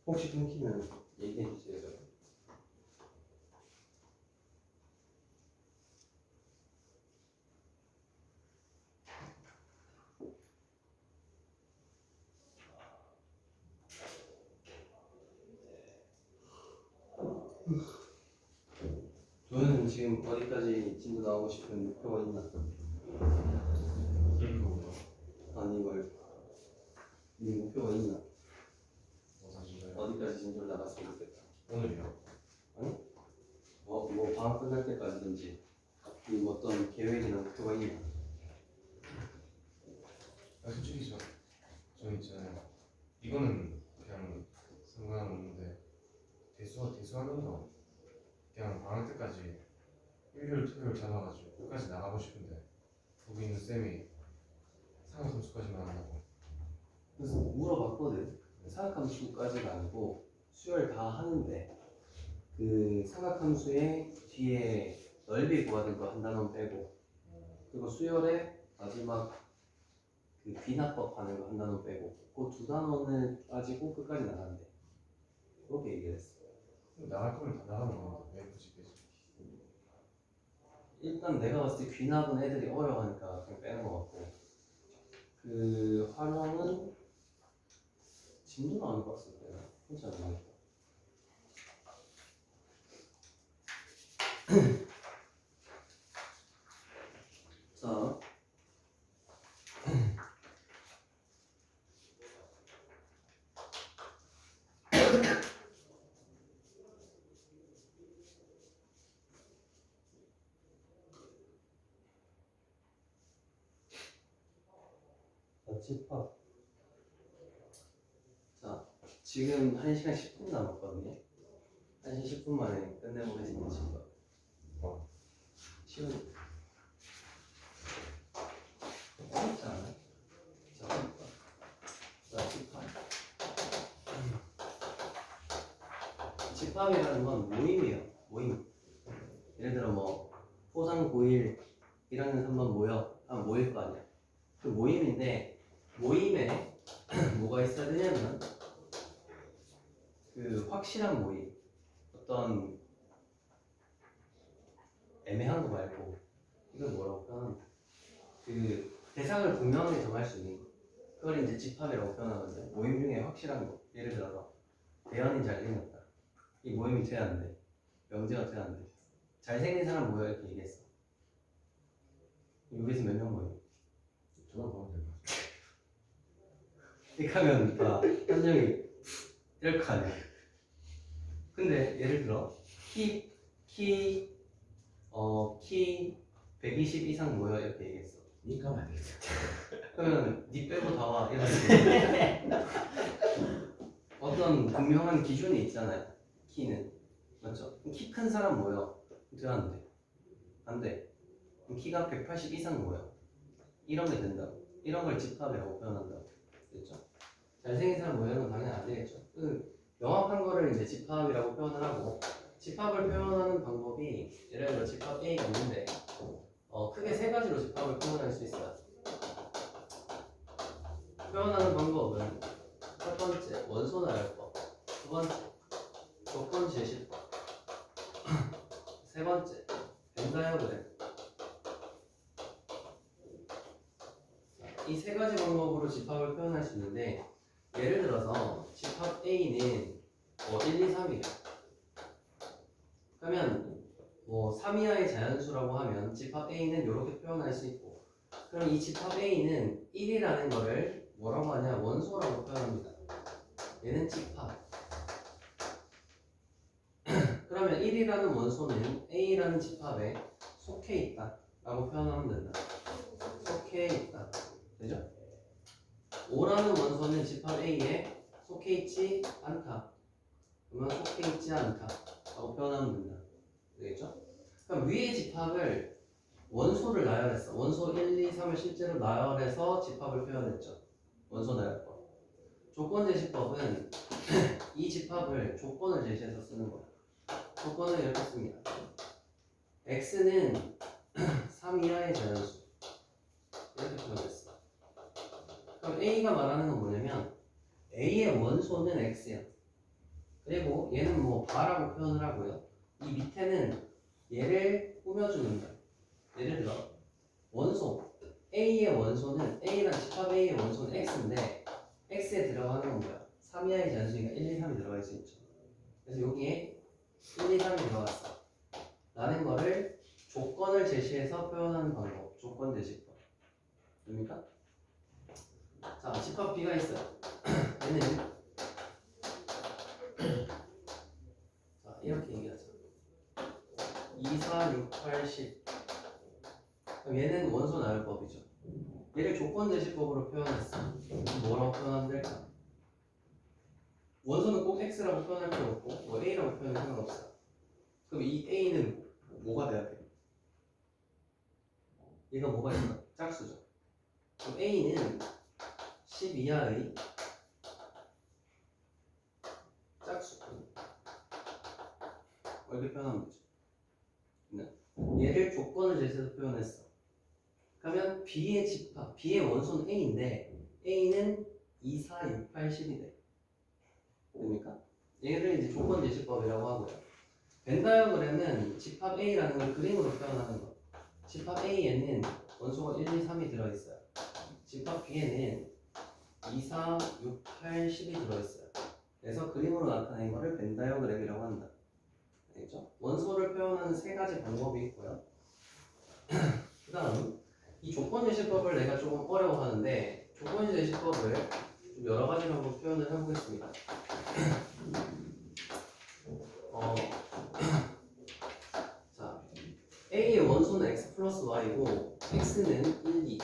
혹시 끊기면 얘기해 주세요. 저는 지금 어디까지 진도 나오고 싶은 목표가 있나? 아니 말고 네 목표가 있나? 어디까지 진도를 나갔으면 좋겠다. 오늘이요? 아니? 뭐 방학 끝날 때까지든지 네 어떤 계획이나 목표가 있나? 솔직히 저 있잖아요. 이거는 그냥 상관없는데 대수하는 거 그냥 방학 때까지 일요일 토요일 잡아가지고 끝까지 나가고 싶은데 거기 있는 쌤이 상하 점수까지만 한다고. 그래서 물어봤거든. 삼각함수까지가 아니고 수열 다 하는데 그 삼각함수의 뒤에 넓이 구하는 거 한 단원 빼고 그리고 수열의 마지막 그 비납법 하는 거 한 단원 빼고 그 두 단원을 따지고 끝까지 나간대. 그렇게 얘기를 했어. 나갈 거면 다 나가는 건데 왜 굳이 빼지? 일단 내가 봤을 때 귀납은 애들이 어려워하니까 그냥 빼는 것 같고 그 활용은 진도 나온 것 같을 때나 혼자 안 나니까. 자, 집합. 자, 지금 1시간 10분 남았거든요. 1시 10분 만에 끝내보겠습니다. 집합. 쉬운. 쉽지 않아요? 자, 집합. 집합이라는 건 모임이에요. 모임. 예를 들어 뭐 포상 9일 1학년 3반 모여 하면 모일 거 아니야. 그 모임인데 모임에 뭐가 있어야 되냐면 그 확실한 모임, 어떤 애매한 거 말고 이걸 뭐라고 표현하는 그 대상을 분명하게 정할 수 있는 거. 그걸 이제 집합이라고 표현하는데 모임 중에 확실한 거. 예를 들어서 대현이 잘생겼다. 이 모임이 돼야 안 돼. 명제가 돼야 안 돼. 잘생긴 사람 모여 이렇게 얘기했어. 여기서 몇 명 모여? 저만 보면 될 것 같아요. 이렇게 하면 다 한정이 이럴 거 아니야. 근데 예를 들어 키 120 이상 모여 이렇게 얘기했어. 니가 안 되겠다. 그러면 니 빼고 다 와 이렇게. 어떤 분명한 기준이 있잖아요. 키는 맞죠? 키 큰 사람 모여 돼 안 돼? 안 돼. 키가 180 이상 모여 이런 게 된다고. 이런 걸 집합이라고 표현한다고. 됐죠? 잘생긴 사람 모여는 건 당연히 안 되겠죠. 명확한 거를 이제 집합이라고 표현을 하고 집합을 표현하는 방법이 예를 들어 집합 A가 있는데 크게 세 가지로 집합을 표현할 수 있어요. 표현하는 방법은 첫 번째 원소 나열법, 두 번째 조건 제시법, 세 번째 벤 다이어그램. 이 세 가지 방법으로 집합을 표현할 수 있는데 예를 들어서 집합 A는 1, 2, 3이에요. 그러면 3 이하의 자연수라고 하면 집합 A는 이렇게 표현할 수 있고 그럼 이 집합 A는 1이라는 거를 뭐라고 하냐? 원소라고 표현합니다. 얘는 집합. 그러면 1이라는 원소는 A라는 집합에 속해 있다 라고 표현하면 된다. 속해 있다. 되죠? 5라는 원소는 집합 A에 속해 있지 않다. 그러면 속해 있지 않다 라고 표현하면 된다. 되겠죠? 그럼 위의 집합을 원소를 나열했어. 원소 1, 2, 3을 실제로 나열해서 집합을 표현했죠. 원소 나열법. 조건 제시법은 이 집합을 조건을 제시해서 쓰는 거야. 조건을 이렇게 씁니다. x는 3 이하의 자연수. 이렇게 표현했어. 그럼 a가 말하는 건 뭐냐면 a의 원소는 x야. 그리고 얘는 뭐 바라고 표현을 하고요. 이 밑에는 얘를 꾸며주는 거예요. 예를 들어 원소 A의 원소는 A란 집합 A의 원소는 X인데 X에 들어가는 건 뭐야? 3 이하의 잔수니까 1, 2, 3이 들어갈 수 있죠. 그래서 여기에 1, 2, 3이 들어갔어 라는 거를 조건을 제시해서 표현하는 방법, 조건 제시법 됩니까? 자, 집합 B가 있어요. 얘는 자, 이렇게 얘기하자. 2, 4, 6, 8, 10. 그럼 얘는 원소 나열법이죠. 얘를 조건 제시법으로 표현했어. 뭐라고 표현하면 될까? 원소는 꼭 X라고 표현할 필요 없고 뭐 A라고 표현할 필요 없어. 그럼 이 A는 뭐가 돼야 돼? 얘가 뭐가 있나? 짝수죠. 그럼 A는 10 이하의 짝수. 이렇게 표현하면 되죠. 얘를 조건을 제시해서 표현했어. 그러면 B의 집합, B의 원소는 A인데 A는 2, 4, 6, 8, 10이 돼. 됩니까? 얘를 이제 조건 제시법이라고 하고요. 벤 다이어그램은 집합 A라는 걸 그림으로 표현하는 거. 집합 A에는 원소가 1, 2, 3이 들어있어요. 집합 B에는 2, 4, 6, 8, 10이 들어있어요. 그래서 그림으로 나타낸 거를 벤 다이어그램이라고 한다. 알겠죠? 원소를 표현하는 세 가지 방법이 있고요. 그 다음 이 조건 제시법을 내가 조금 어려워하는데 조건 제시법을 좀 여러 가지로 한번 표현을 해보겠습니다. 자, A의 원소는 x 플러스 y고 x는 1, 2,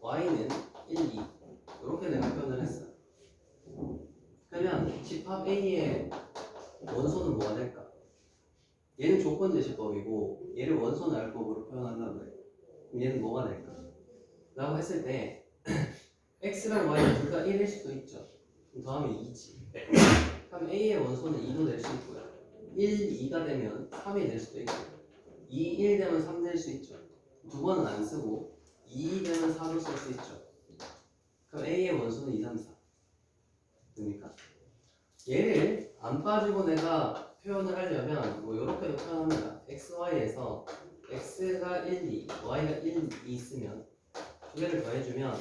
y는 1, 2 이렇게 내가 표현을 했어요. 그러면 집합 A의 원소는 뭐가 될까? 얘는 조건 제시법이고 얘를 원소 나열법으로 표현한다고 그래. 그럼 얘는 뭐가 될까? 라고 했을 때 x랑 y는 둘 다 1일 수도 있죠. 그럼 더하면 2지. 그럼 A의 원소는 2도 낼 수 있고요. 1, 2가 되면 3이 될 수도 있고 2, 1 되면 3 될 수 있죠. 두 번은 안 쓰고 2 되면 4로 쓸 수 있죠. 그럼 A의 원소는 2, 3, 4 됩니까? 얘를 안 빠지고 내가 표현을 하려면 뭐 이렇게도 표현합니다. x, y에서 x가 1, 2, y가 1, 2 있으면 두 개를 더해주면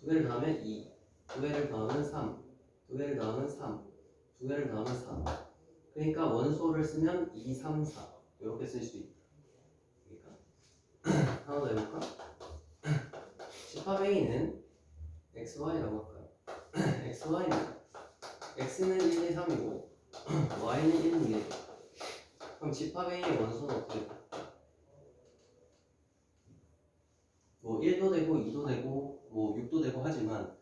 두 개를 더하면 2, 두 개를 더하면 3, 두 개를 더하면 3, 두 개를 더하면 4. 그러니까 원소를 쓰면 2, 3, 4 이렇게 쓸 수 있다. 그러니까 하나 더 해볼까? 집합 A는 XY라고 할까요? XY는 X는 1, 2, 3이고 Y는 1, 2에 그럼 집합 A의 원소는 어떻게 돼? 뭐 1도 되고 2도 되고 뭐 6도 되고 하지만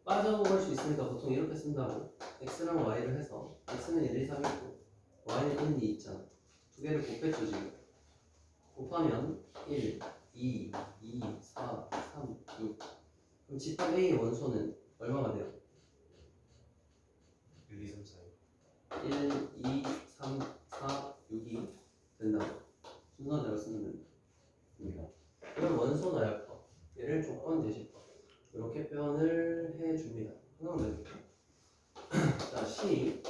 빠져볼 수 있으니까 보통 이렇게 쓴다고. X랑 Y를 해서 X는 1, 2, 3 있고 Y는 1, 2 있잖아. 두 개를 곱했죠 지금. 곱하면 1, 2, 2, 4, 3, 6. 그럼 집합 A의 원소는 얼마가 돼요? 1, 2, 3, 4 1, 2, 3, 4, 6이 된다고. 순서대로 쓰면 됩니다. 이걸 원소 나열법, 얘를 조건 제시법 이렇게 표현을 해줍니다. 하나만 해볼게요. 자, C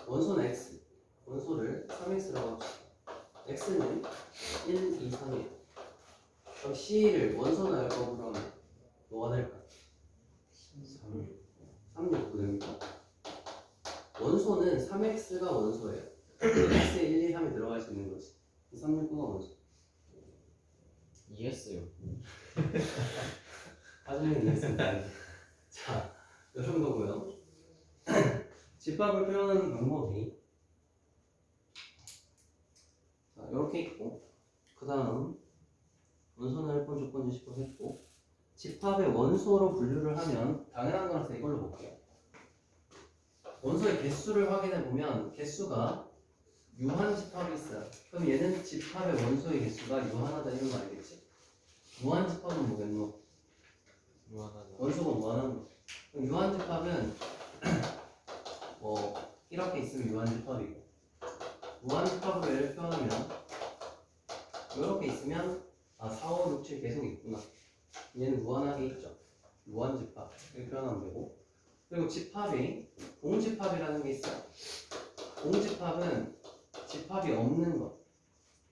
원소는 X, 원소를 3X라고 합시다. X는 1, 2, 3이에요. 그럼 C를 원소 나열법으로 하면 뭐가 될까? 3, 6 3, 6 됩니까? 원소는 3x가 원소예요. x에 1, 2, 3이 들어갈 수 있는 거지. 3, 6, 9가 원소. 이해했어요. 나중에 이해했습니다. 자, 이 정도고요. 집합을 표현하는 방법이 자, 이렇게 있고 그 다음 원소 나열법 조건 제시법 했고 집합의 원소로 분류를 하면 당연한 거라서 이걸로 볼게요. 원소의 개수를 확인해 보면 개수가 유한 집합이 있어요. 그럼 얘는 집합의 원소의 개수가 유한하다 이런 거 알겠지? 무한 집합은 뭐겠노? 무한하다. 원소가 무한한 거. 그럼 유한 집합은 뭐 이렇게 있으면 유한 집합이고 무한 집합으로 얘를 표현하면 이렇게 있으면 4, 5, 6, 7 계속 있구나. 얘는 무한하게 있죠. 무한 집합 이렇게 표현하면 되고 그리고 집합이 공집합이라는 게 있어요. 공집합은 집합이 없는 것.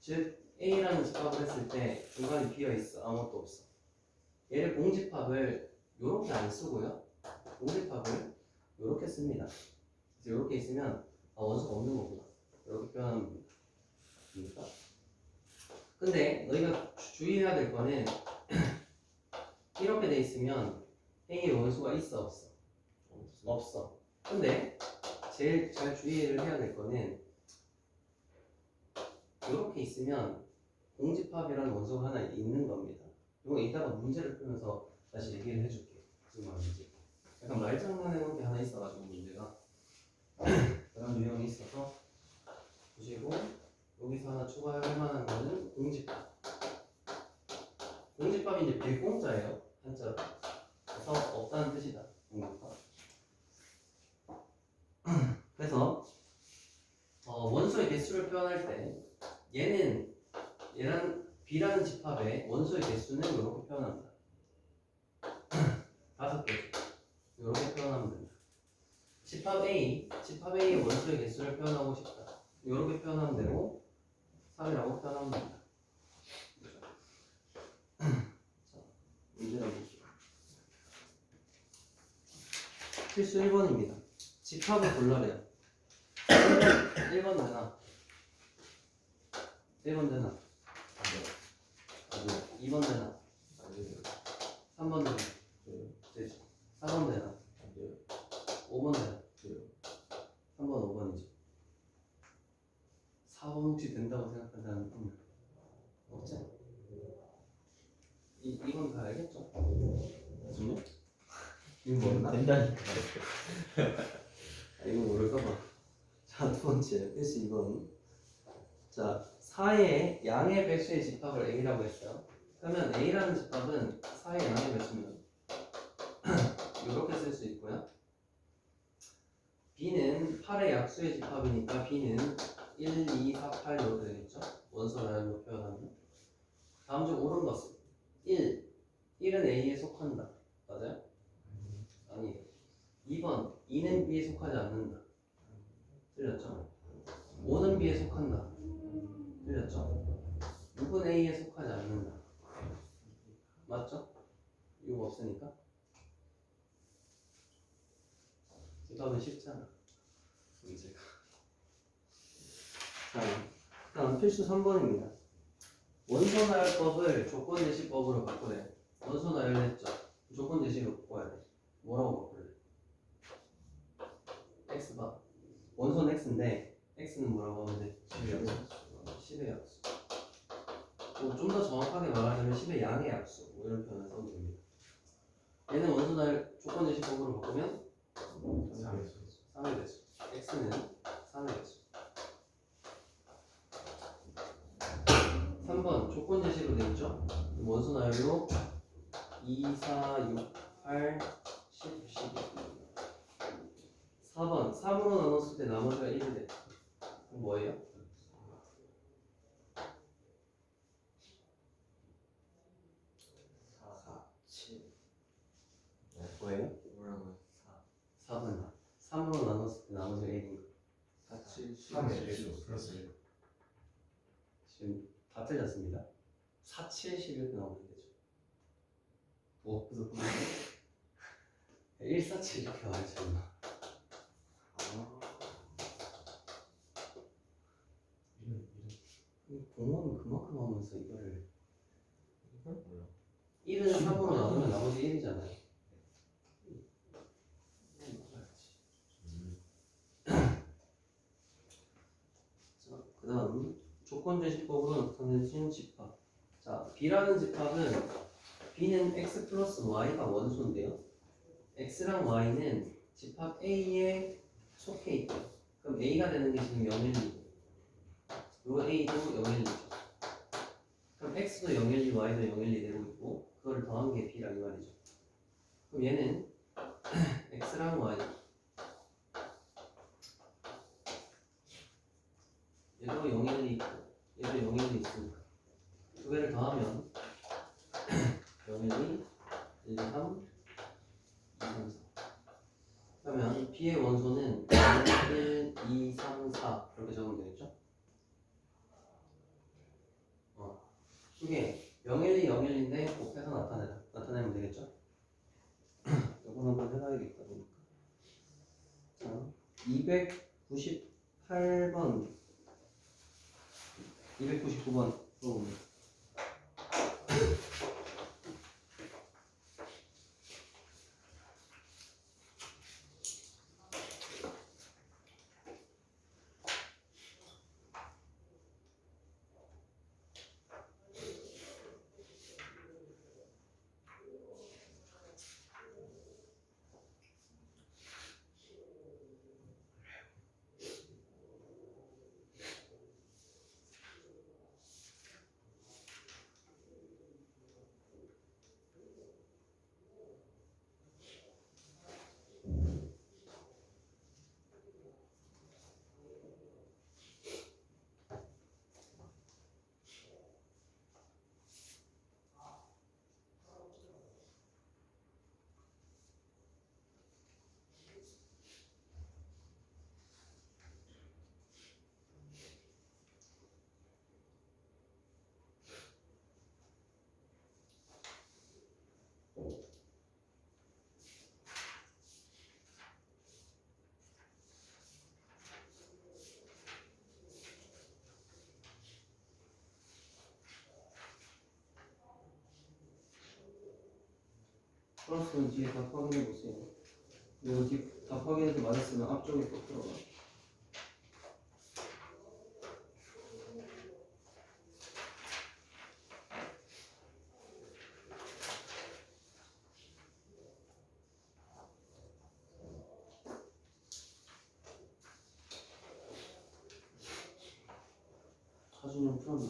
즉 A라는 집합을 했을 때 중간에 비어 있어. 아무것도 없어. 얘를 공집합을 이렇게 안 쓰고요. 공집합을 이렇게 씁니다. 그래서 이렇게 있으면 원소가 없는 거구나. 이렇게 표현하면 됩니다. 근데 너희가 주의해야 될 거는 이렇게 돼 있으면 A의 원소가 있어 없어? 없어. 근데 제일 잘 주의를 해야 될 거는 이렇게 있으면 공집합이라는 원소가 하나 있는 겁니다. 이거 이따가 문제를 풀면서 다시 얘기를 해줄게. 무슨 말인지. 약간 말장난해놓은 게 하나 있어가지고 문제가 그런 유형이 있어서 보시고 여기서 하나 추가할 만한 거는 공집합. 공집합이 이제 빌공자예요. 한자로. 그래서 없다는 뜻이다. 공집합. 그래서 원소의 개수를 표현할 때 얘랑 B라는 집합의 원소의 개수는 이렇게 표현한다. 5개죠. 이렇게 표현하면 된다. 집합 A의 원소의 개수를 표현하고 싶다. 이렇게 표현하면 되고 3이라고 표현하면 된다. 자, 문제를 볼게요. 필수 1번입니다. 집합을 골라래요. 1번 되나? 1번 되나? 아니요. 2번 되나? 아니요. 3번 되나? 되지. 4번 되나? 아니요. 5번 되나? 돼요. 3번, 5번이죠. 4번 혹시 된다고 생각하는 사람 없지? 2번 다 알겠죠? 정말? 이거 모르나? 된다니까. 이거 모를까봐. 자, 두 번째. 필수 2번. 자, 4의 양의 배수의 집합을 A라고 했어요. 그러면 A라는 집합은 4의 양의 배수는 이렇게 쓸 수 있고요. B는 8의 약수의 집합이니까 B는 1, 2, 4, 8 이렇게 되겠죠. 원소 나열로 표현하면. 다음 중 옳은 것은 1. 1은 A에 속한다. 맞아요? 아니에요. 2번 2는 B에 속하지 않는다. 틀렸죠? 5는 B에 속한다. 틀렸죠? 6은 A에 속하지 않는다. 맞죠? 이유가 없으니까. 이거는 쉽잖아. 문제가. 자, 다음 필수 3번입니다. 원소 나열법을 조건 제시법으로 바꾸래. 원소 나열했죠? 조건 제시로 바꿔야 돼. 뭐라고 바꿀래? X바. 원소는 X인데 X는 뭐라고 하면 돼? 10의 약수. 좀 더 정확하게 말하자면 10의 양의 약수. 뭐 이런 표현을 써도 됩니다. 얘는 원소 나열 조건 제시법으로 바꾸면 3의 배수. X는 3의 배수. 3번 조건 제시로 되어 있죠? 원소 나열로 2, 4, 6, 8, 10, 12. 4번 3으로 나눴을 때 나머지가 1이 돼. 그럼 뭐예요? 4, 7. 뭐예요? 뭐라고요? 4번 3으로 나눴을 때 나머지가 1인 거. 4, 7, 10. 3의 배수 플러스 1. 지금 다 틀렸습니다. 4, 7, 10 이렇게 나오면 되죠. 그래서 1, 4, 7 이렇게 나와야죠. 공원은 그만큼 하면서 이거를 이걸 몰라. 1은 3으로 나누면 나머지 1이잖아요. 자, 그 다음 조건 제시법으로 나타내진 집합. 자, B라는 집합은 B는 X 플러스 Y가 원소인데요. X랑 Y는 집합 A에 속해 있죠. 그럼 A가 되는 게 지금 0, 1, 2. 요 A도 0, 1, 2죠. 그럼 X도 0, 1, 2, Y도 0, 1, 2 되고 있고 그걸 더한 게 B라 이 말이죠. 그럼 얘는 X랑 Y 얘도 0, 1, 2 있고 얘도 0, 1, 2 있으니까 두 개를 더하면 0, 1, 2, 1, 2, 3, 2, 3, 4 B의 원소는 1, 2, 3, 4 이렇게 적으면 되겠죠? 이게 012, 012인데 곱해서 나타내면 되겠죠? 이건 한번 해봐야겠다 보니까. 자, 298번, 299번 물어보면. 플러스는 뒤에 다 확인해 보세요. 이거 다 확인해서 맞았으면 앞쪽에 또 들어가. 사진은 풀었나?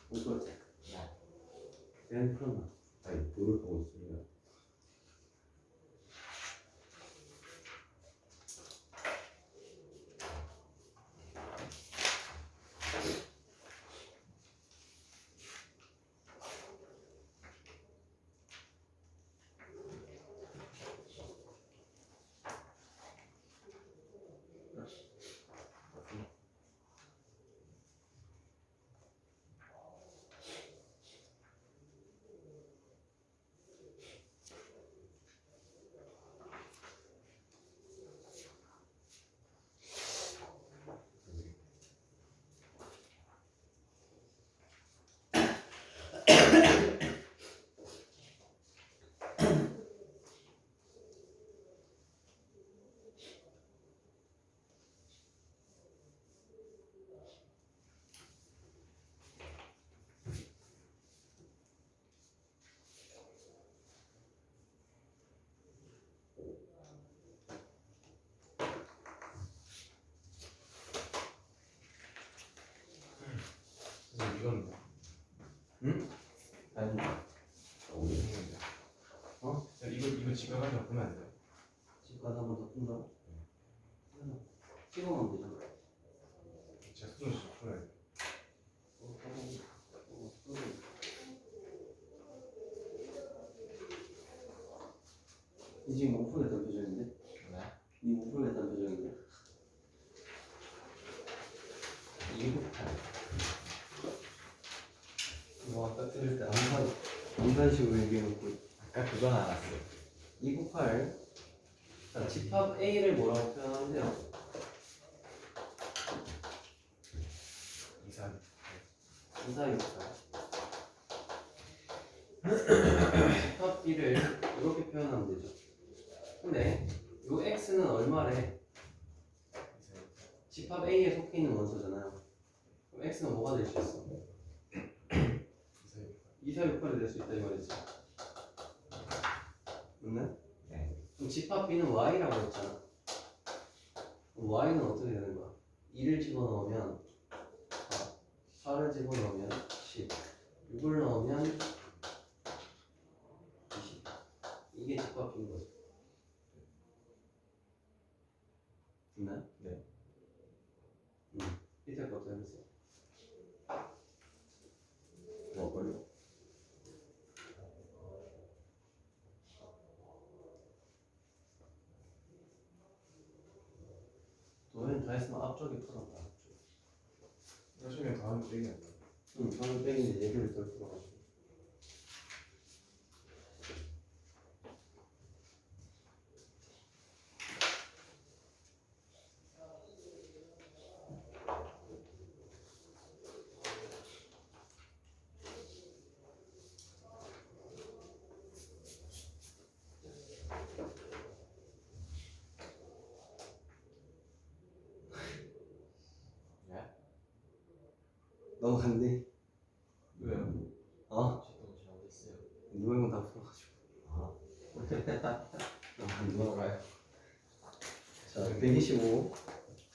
못 풀었지? 얘는 풀었나? 아니 노력하고 있습니다. 이건 응? 아니, 우리 생각이야. 어? 이거 지각하지 않으면 안 돼요. 집 가서 한번 더 푼다. 찍어놓으면 되잖아. 제가 수준 씨 풀어야 돼. 이 지금 못 풀겠다는 표정인데? 네. 못 풀겠다는 표정인데? 이거 와, 아까 들을 때 암산식으로 얘기해놓고 아까 그건 알았어요. 298 자, 집합 A를 뭐라고 표현하는데요? 이산. 2468 집합 B를 이렇게 표현하면 되죠. 근데 요 X는 얼마래? 집합 A에 속해 있는 원소잖아요. 그럼 X는 뭐가 될 수 있어? 2468이 될 수 있다 이 말이지. 맞나? 네. 그럼 집합 B는 Y라고 했잖아. 그럼 Y는 어떻게 되는 거야? 2를 집어넣으면 4, 4를 집어넣으면 10, 6을 넣으면 20. 이게 집합 B인 거죠. 맞나요? 네. 밑에 것도 해보세요. 뭐걸요? 다 했으면 앞쪽에 풀어봐. 앞쪽. 나중에 다음 얘기 안 돼. 응, 저는 빼기는 얘기를 덜 풀어가지고. 넘어갔네. 왜요? 어? 저도 잘못했어요. 누명은 다 풀어가지고. 안 넘어가요. 자, 125.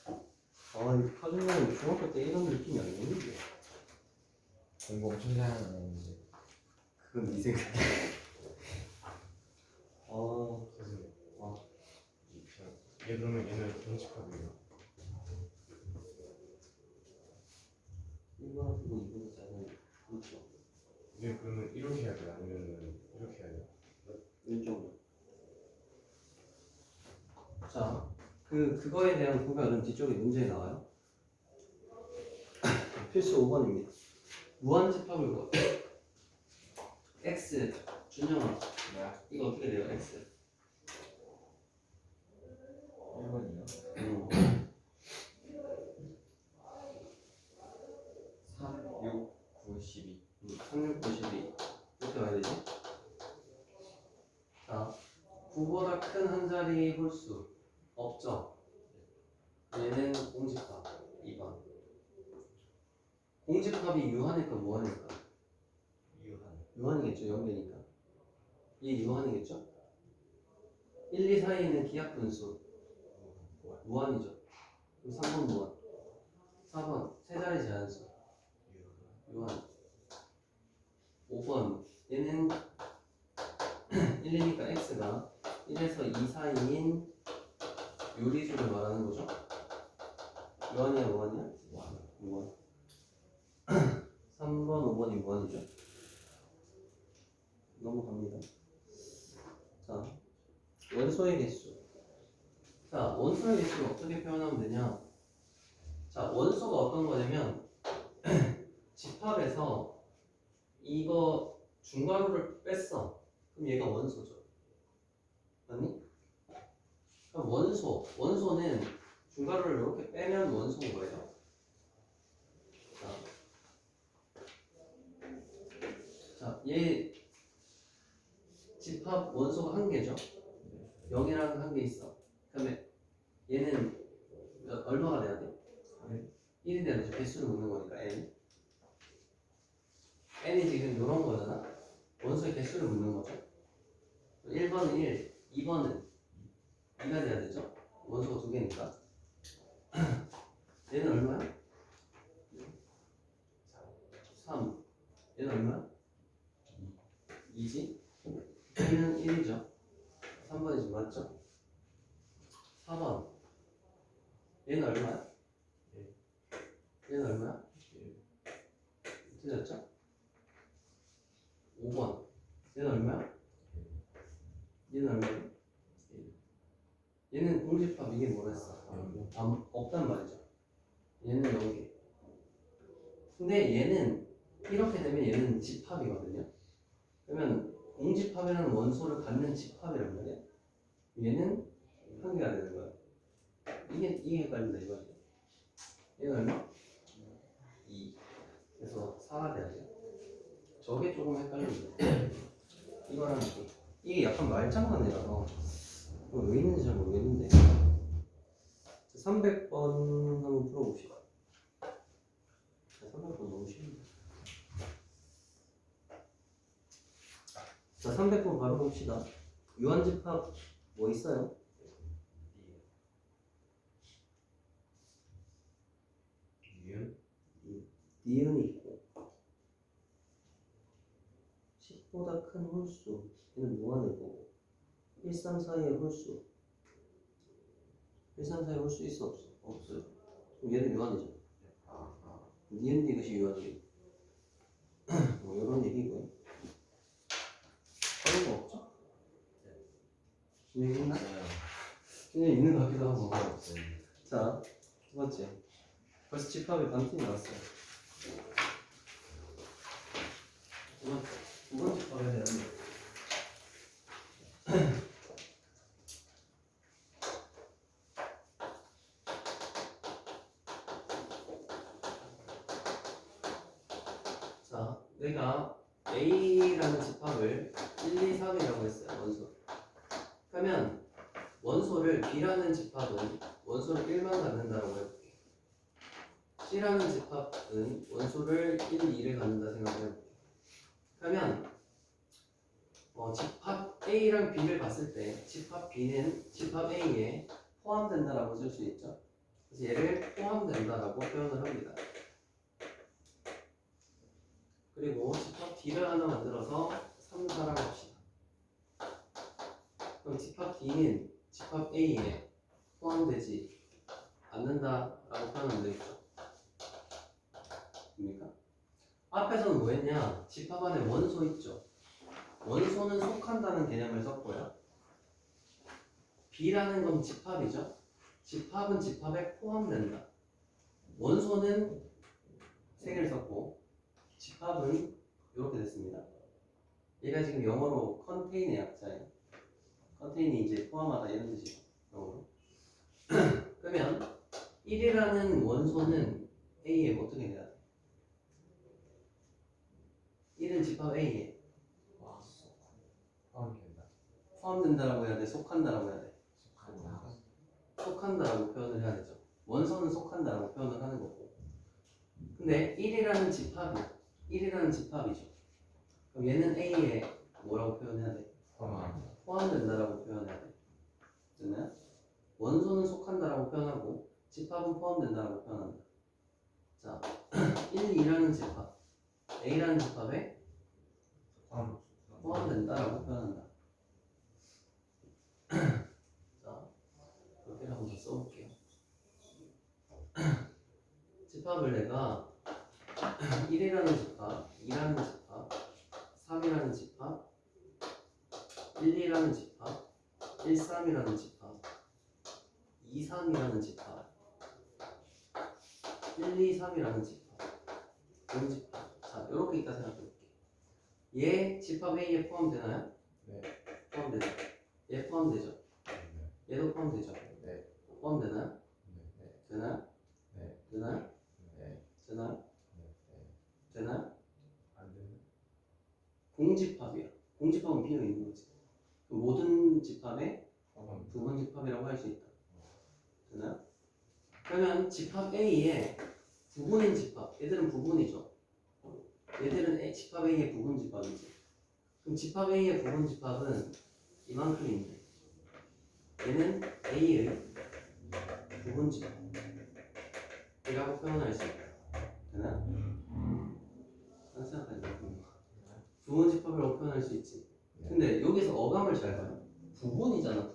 아, 이 파주는 중학교 때 이런 느낌이 아니었는데. 공부 엄청 잘하는 그건 네 생각이야. 아, 선생님. 어. 얘 그러면 얘는 공집합이에요. 1번 쓰고 2번 짜는 그렇죠. 얘 그러면 이렇게 해야 돼요? 아니면 이렇게 해야 돼요? 왼쪽으로. 자, 그거에 대한 구별은 뒤쪽에 문제에 나와요. 필수 5번입니다. 무한집합을 구하. x 준영아, 이거 어떻게 돼요? x. 1번이요? 3, 6, 9, 12 36, 92 이렇게 와야 되지? 자, 9보다 큰 한 자리 홀수 없죠? 얘는 공집합 2번. 공집합이 유한일까 무한일까? 유한이겠죠, 연계니까. 얘 유한이겠죠? 1, 2 사이에 있는 기하 분수 무한이죠. 그럼 3번 무한. 4번 세 자리 제한수 유한. 5번 얘는 1이니까 x가 1에서 2 사이인 요리수를 말하는 거죠. 무한이야 무한이야? 무한. 3번 5번이 무한이죠. 넘어갑니다. 자, 원소의 개수. 자, 원소의 개수를 어떻게 표현하면 되냐? 자, 원소가 어떤 거냐면 집합에서 이거 중괄호를 뺐어. 그럼 얘가 원소죠. 아니? 그럼 원소는 중괄호를 이렇게 빼면 원소인 거예요. 자, 얘 집합 원소가 한 개죠. 0이라는 한 개 있어. 그다음에 얘는 얼마가 돼야 돼? 1이 돼야 되죠. 개수를 묻는 거니까 n. n이 지금 이런 거잖아. 원소의 개수를 묻는 거죠. 1번은 1, 2번은 2가 돼야 되죠. 원소가 두 개니까. 얘는 얼마야? 3. 얘는 얼마야? 2지? 얘는 1이죠. 3번이지 맞죠? 4번 얘는 얼마야? 얘는 얼마야? 틀렸죠? 5번 얘는 얼마야? 얘는 얼마야? 얘는 공집합. 이게 뭐랬어? 없단 말이죠. 얘는 0개. 근데 얘는 이렇게 되면 얘는 집합이거든요. 그러면 공집합이라는 원소를 갖는 집합이란 말이야. 얘는 한 개가 되는 거야. 이게 헷갈린다 이거지. 얘는 얼마? 2. 그래서 4가 돼야죠. 저게 조금 헷갈리는데 이거랑 이게 약간 말장난이라서 이거 왜 있는지 잘 모르겠는데 300번 한번 풀어봅시다. 300번 너무 쉬운데. 자, 300번 바로 봅시다. 유한집합 뭐 있어요? 니은 있고 10보다 큰 홀수 얘는 무한일 거고 1, 3 사이의 홀수 1, 3 사이의 홀수 있어 없어? 없어요. 그럼 얘는 유한이죠. 니은 디귿이 유한이고 뭐 이런 얘기고요. 다른 거 없죠? 있나? 그냥 있는 것 같기도 하고. 자, 두 번째. 벌써 집합이 반팀이 나왔어요. 두 번째 집합에 대한 자, 내가 A라는 집합을 1, 2, 3이라고 했어요. 원소. 그러면 원소를 B라는 집합은 원소를 1만 갖는다라고 해볼게. C라는 집합은 원소를 1, 2를 갖는다 생각해볼게. 그러면 집합 A랑 B를 봤을 때 집합 B는 집합 A에 포함된다라고 쓸 수 있죠. 그래서 얘를 포함된다라고 표현을 합니다. 그리고 집합 D를 하나 만들어서 3, 4라고 합시다. 그럼 집합 D는 집합 A에 포함되지 않는다라고 표현하면 되겠죠. 됩니까? 앞에서는 뭐 했냐? 집합 안에 원소 있죠. 원소는 속한다는 개념을 썼고요. B라는 건 집합이죠. 집합은 집합에 포함된다. 원소는 3개를 썼고 집합은 이렇게 됐습니다. 얘가 지금 영어로 컨테인의 약자예요. 컨테인이 이제 포함하다 이런 뜻이에요. 영어로. 그러면 1이라는 원소는 A에 어떻게 돼야 돼? 1은 집합 A에 포함된다. 포함된다라고 해야 돼? 속한다라고 해야 돼? 속한다. 속한다라고 표현을 해야 되죠. 원소는 속한다라고 표현을 하는 거고. 근데 1이라는 집합이죠. 그럼 얘는 A에 뭐라고 표현해야 돼? 포함된다라고 표현해야 돼. 됐나요? 원소는 속한다라고 표현하고 집합은 포함된다라고 표현한다. 자, 1, 2라는 집합, A라는 집합에 포함된다라고 표현한다. 자, 몇 개를 한번 더 써볼게요. 집합을 내가 1이라는 집합, 2라는 집합, 3이라는 집합, 1, 2라는 집합, 1, 3이라는 집합, 2, 3이라는 집합, 1, 2, 3이라는 집합, 이런 집합. 자, 이렇게 있다 생각해볼게. 얘 집합 A에 포함되나요? 네. 포함되죠. 얘 포함되죠. 얘도 포함되죠. 네. 포함되나요? 네. 되나요? 네. 되나요? 네. 되나요? 네. 되나요? 안 되는? 공집합이야. 공집합은 필요 있는 거지. 모든 집합에 포함. 부분 집합이라고 할 수 있다. 되나요? 그러면 집합 A에 부분인 집합, 얘들은 부분이죠. 얘들은 집합 A의 부분 집합이지. 그럼 집합 A의 부분 집합은 이만큼인데 얘는 A의 부분 집합이라고 표현할 수 있다. 되나요? 딴 생각하지 말고 부분 집합이라고 표현할 수 있지. 근데 여기서 어감을 잘 봐요. 부분이잖아,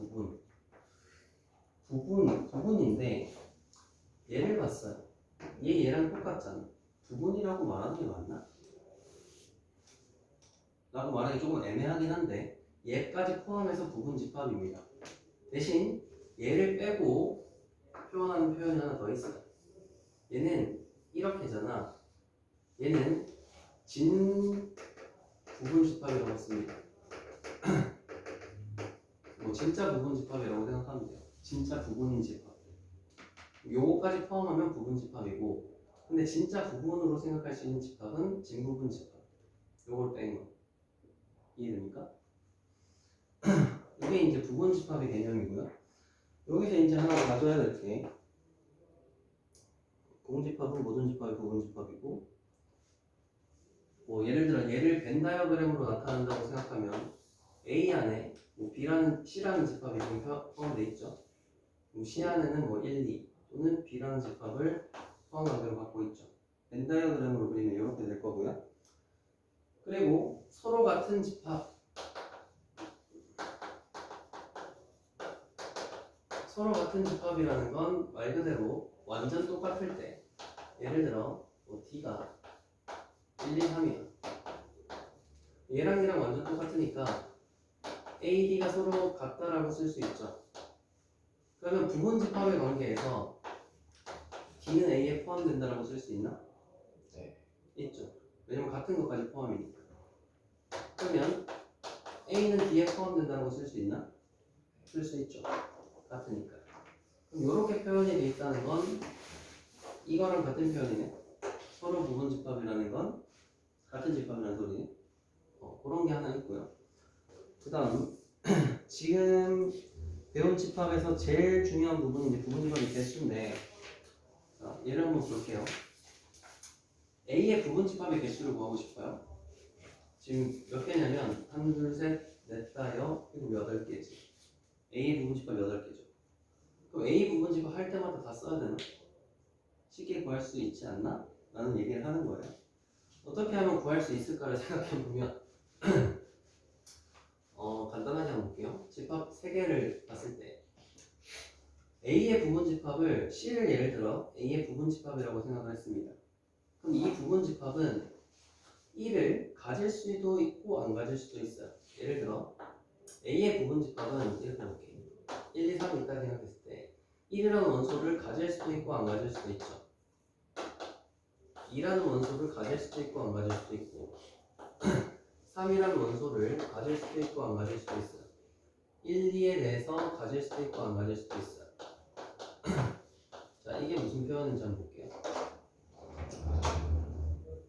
부분인데 얘를 봤어요. 얘랑 똑같잖아. 부분이라고 말하는 게 맞나? 라고 말하기 조금 애매하긴 한데 얘까지 포함해서 부분 집합입니다. 대신 얘를 빼고 표현하는 표현이 하나 더 있어요. 얘는 이렇게잖아. 얘는 진 부분 집합이라고 씁니다. 뭐 진짜 부분 집합이라고 생각하면 돼요. 진짜 부분인 집합. 요거까지 포함하면 부분 집합이고, 근데 진짜 부분으로 생각할 수 있는 집합은 진부분 집합. 요걸 뺀 거. 이해됩니까? 이게 이제 부분 집합의 개념이고요. 여기서 이제 하나 가져야 될 게, 공집합은 모든 집합이 부분 집합이고, 뭐 예를 들어 얘를 벤 다이어그램으로 나타낸다고 생각하면 A 안에 뭐 B라는 C라는 집합이 지금 포함되어 있죠. C 안에는 뭐 1, 2 또는 B라는 집합을 포함하기로 갖고 있죠. 벤 다이어그램으로 그리면 이렇게 될 거고요. 그리고 서로 같은 집합, 서로 같은 집합이라는 건 말 그대로 완전 똑같을 때, 예를 들어 뭐 D가 1, 2, 3이야. 얘랑 얘랑 완전 똑같으니까 A, D가 서로 같다라고 쓸 수 있죠. 그러면 부분 집합의 관계에서 D는 A에 포함된다라고 쓸 수 있나? 네. 있죠. 왜냐면 같은 것까지 포함이니까. 그러면 A는 D에 포함된다라고 쓸 수 있나? 쓸 수 있죠. 같으니까. 그럼 이렇게 표현이 돼 있다는 건 이거랑 같은 표현이네. 서로 부분 집합이라는 건 같은 집합이라는 소리네. 그런 게 하나 있고요. 그 다음 지금 배운 집합에서 제일 중요한 부분이 이제 부분 집합의 개수인데, 자, 예를 한번 볼게요. A의 부분 집합의 개수를 구하고 싶어요. 지금 몇 개냐면 1, 2, 3, 4, 5, 7, 8개지. A의 부분 집합 8개죠. 그럼 A 부분 집합 할 때마다 다 써야 되나? 쉽게 구할 수 있지 않나? 라는 얘기를 하는 거예요. 어떻게 하면 구할 수 있을까를 생각해보면 간단하게 한번 볼게요. 집합 3개를 봤을 때 A의 부분 집합을 C를 예를 들어 A의 부분 집합이라고 생각을 했습니다. 그럼 이 부분 집합은 1을 가질 수도 있고 안 가질 수도 있어요. 예를 들어 A의 부분 집합은 이렇게 볼게요. 1, 2, 3 있다 생각했을 때 1이라는 원소를 가질 수도 있고 안 가질 수도 있죠. 2라는 원소를 가질 수도 있고 안 가질 수도 있고 3이라는 원소를 가질 수도 있고 안 가질 수도 있어요. 1, 2에 대해서 가질 수도 있고 안 가질 수도 있어요. 자, 이게 무슨 표현인지 한번 볼게요.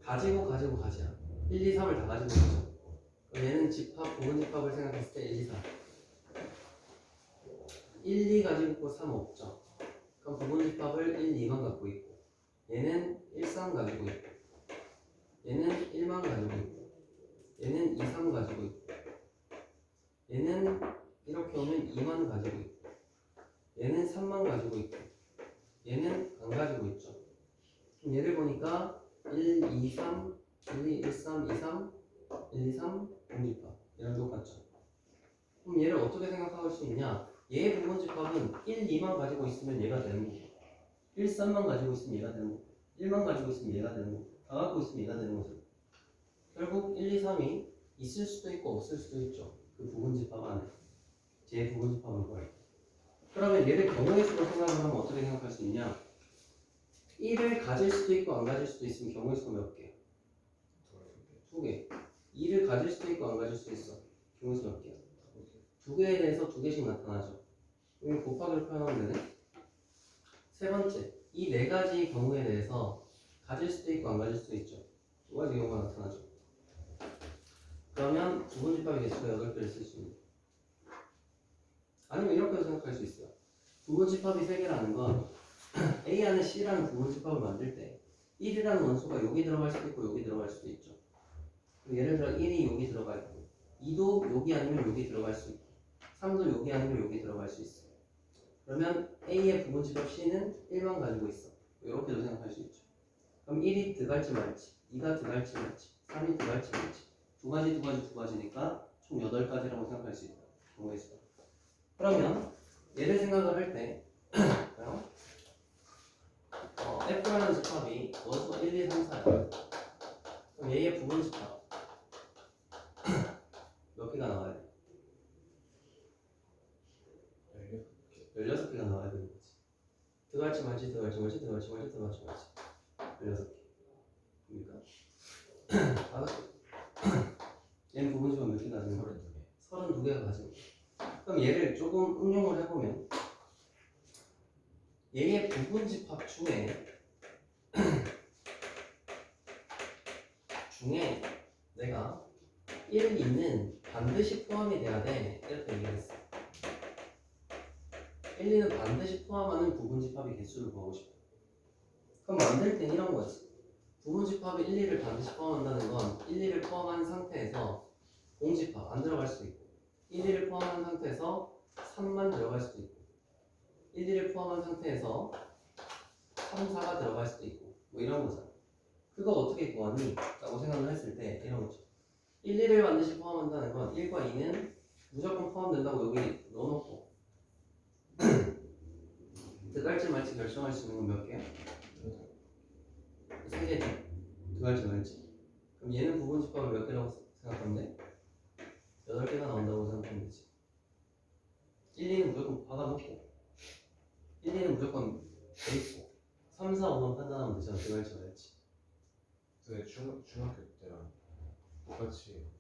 가지고 가지야. 1, 2, 3을 다 가지고 있죠. 그럼 얘는 집합, 부분 집합을 생각했을 때 1, 2, 3. 1, 2 가지고 있고 3 없죠. 그럼 부분 집합을 1, 2만 갖고 있고 얘는 1, 3 가지고 있고 얘는 1만 가지고 있고 얘는 2, 3 가지고 있고 얘는 이렇게 오면 2만 가지고 있고 얘는 3만 가지고 있고 얘는 안 가지고 있죠. 그럼 얘를 보니까 1, 2, 3, 1, 2, 1, 3, 2, 3, 1, 2, 3 부분집합 얘랑 똑같죠. 그럼 얘를 어떻게 생각할 수 있냐? 얘의 부분집합은 1, 2만 가지고 있으면 얘가 되는 거고 1, 3만 가지고 있으면 얘가 되는 거고 1만 가지고 있으면 얘가 되는 거고 다 갖고 있으면 얘가 되는 거죠. 결국 1, 2, 3이 있을 수도 있고 없을 수도 있죠. 그 부분집합 안에 제 부분집합을 구할 때. 그러면 얘를 경우의 수로 생각을 하면 어떻게 생각할 수 있냐? 1을 가질 수도 있고 안 가질 수도 있으면 경우의 수가 몇 개? 2개. 2를 가질 수도 있고 안 가질 수도 있어. 경우의 수 몇 개야? 2개에 대해서 2개씩 나타나죠. 여기 곱하기로 표현하면 되네. 세 번째, 이 네 가지 경우에 대해서 가질 수도 있고 안 가질 수도 있죠. 2가지 경우가 나타나죠. 그러면 부분집합의 개수가 8개를 쓸 수 있는. 아니면 이렇게도 생각할 수 있어요. 부분집합이 3개라는 건 A 안에 C라는 부분집합을 만들 때 1이라는 원소가 여기 들어갈 수도 있고 여기 들어갈 수도 있죠. 예를 들어 1이 여기 들어가 있고 2도 여기 아니면 여기 들어갈 수 있고 3도 여기 아니면 여기 들어갈 수 있어. 그러면 A의 부분집합 C는 1만 가지고 있어. 이렇게도 생각할 수 있죠. 그럼 1이 들어갈지 말지 2가 들어갈지 말지 3이 들어갈지 말지 두 가지니까 총 8가지라고 생각할 수 있다. 경우의 수가. 그러면 얘를 생각을 할 때 F라는 집합이 원소가 1, 2, 3, 4야. 그럼 얘의 부분 집합 몇 개가 나와야 돼? 16개가 나와야 되는 거지. 들어갈지 말지 16개. 그러니까 5개. 얘는 부분 집합 몇 개 가지는 거야? 32개가 가지고. 그럼 얘를 조금 응용을 해보면 얘의 부분 집합 중에 내가 1, 2는 반드시 포함이 돼야 돼 이렇게 얘기했어. 1, 2는 반드시 포함하는 부분 집합의 개수를 구하고 싶어. 그럼 만들 땐 이런 거지. 부분 집합이 1, 2를 반드시 포함한다는 건 1, 2를 포함한 상태에서 공집합 안 들어갈 수도 있고 1, 2를 포함한 상태에서 3만 들어갈 수도 있고 1, 2를 포함한 상태에서 3, 4가 들어갈 수도 있고 뭐 이런 거잖아. 그거 어떻게 구하니? 라고 생각을 했을 때 이런 거죠. 1, 2를 반드시 포함한다는 건 1과 2는 무조건 포함된다고 여기 넣어놓고 들어갈지 말지 결정할 수 있는 건 몇 개야? 3개지. 들어갈지 말지. 그럼 얘는 부분 집합을 몇 개라고 생각하면 돼? 8개가 나온다고 생각하면 되지. 1, 2는 무조건 받아놓고 1, 2는 무조건 돼 있고 3, 4, 5만 판단하면 되잖아. 대괄점했지. 근데 중학교 때랑 똑같이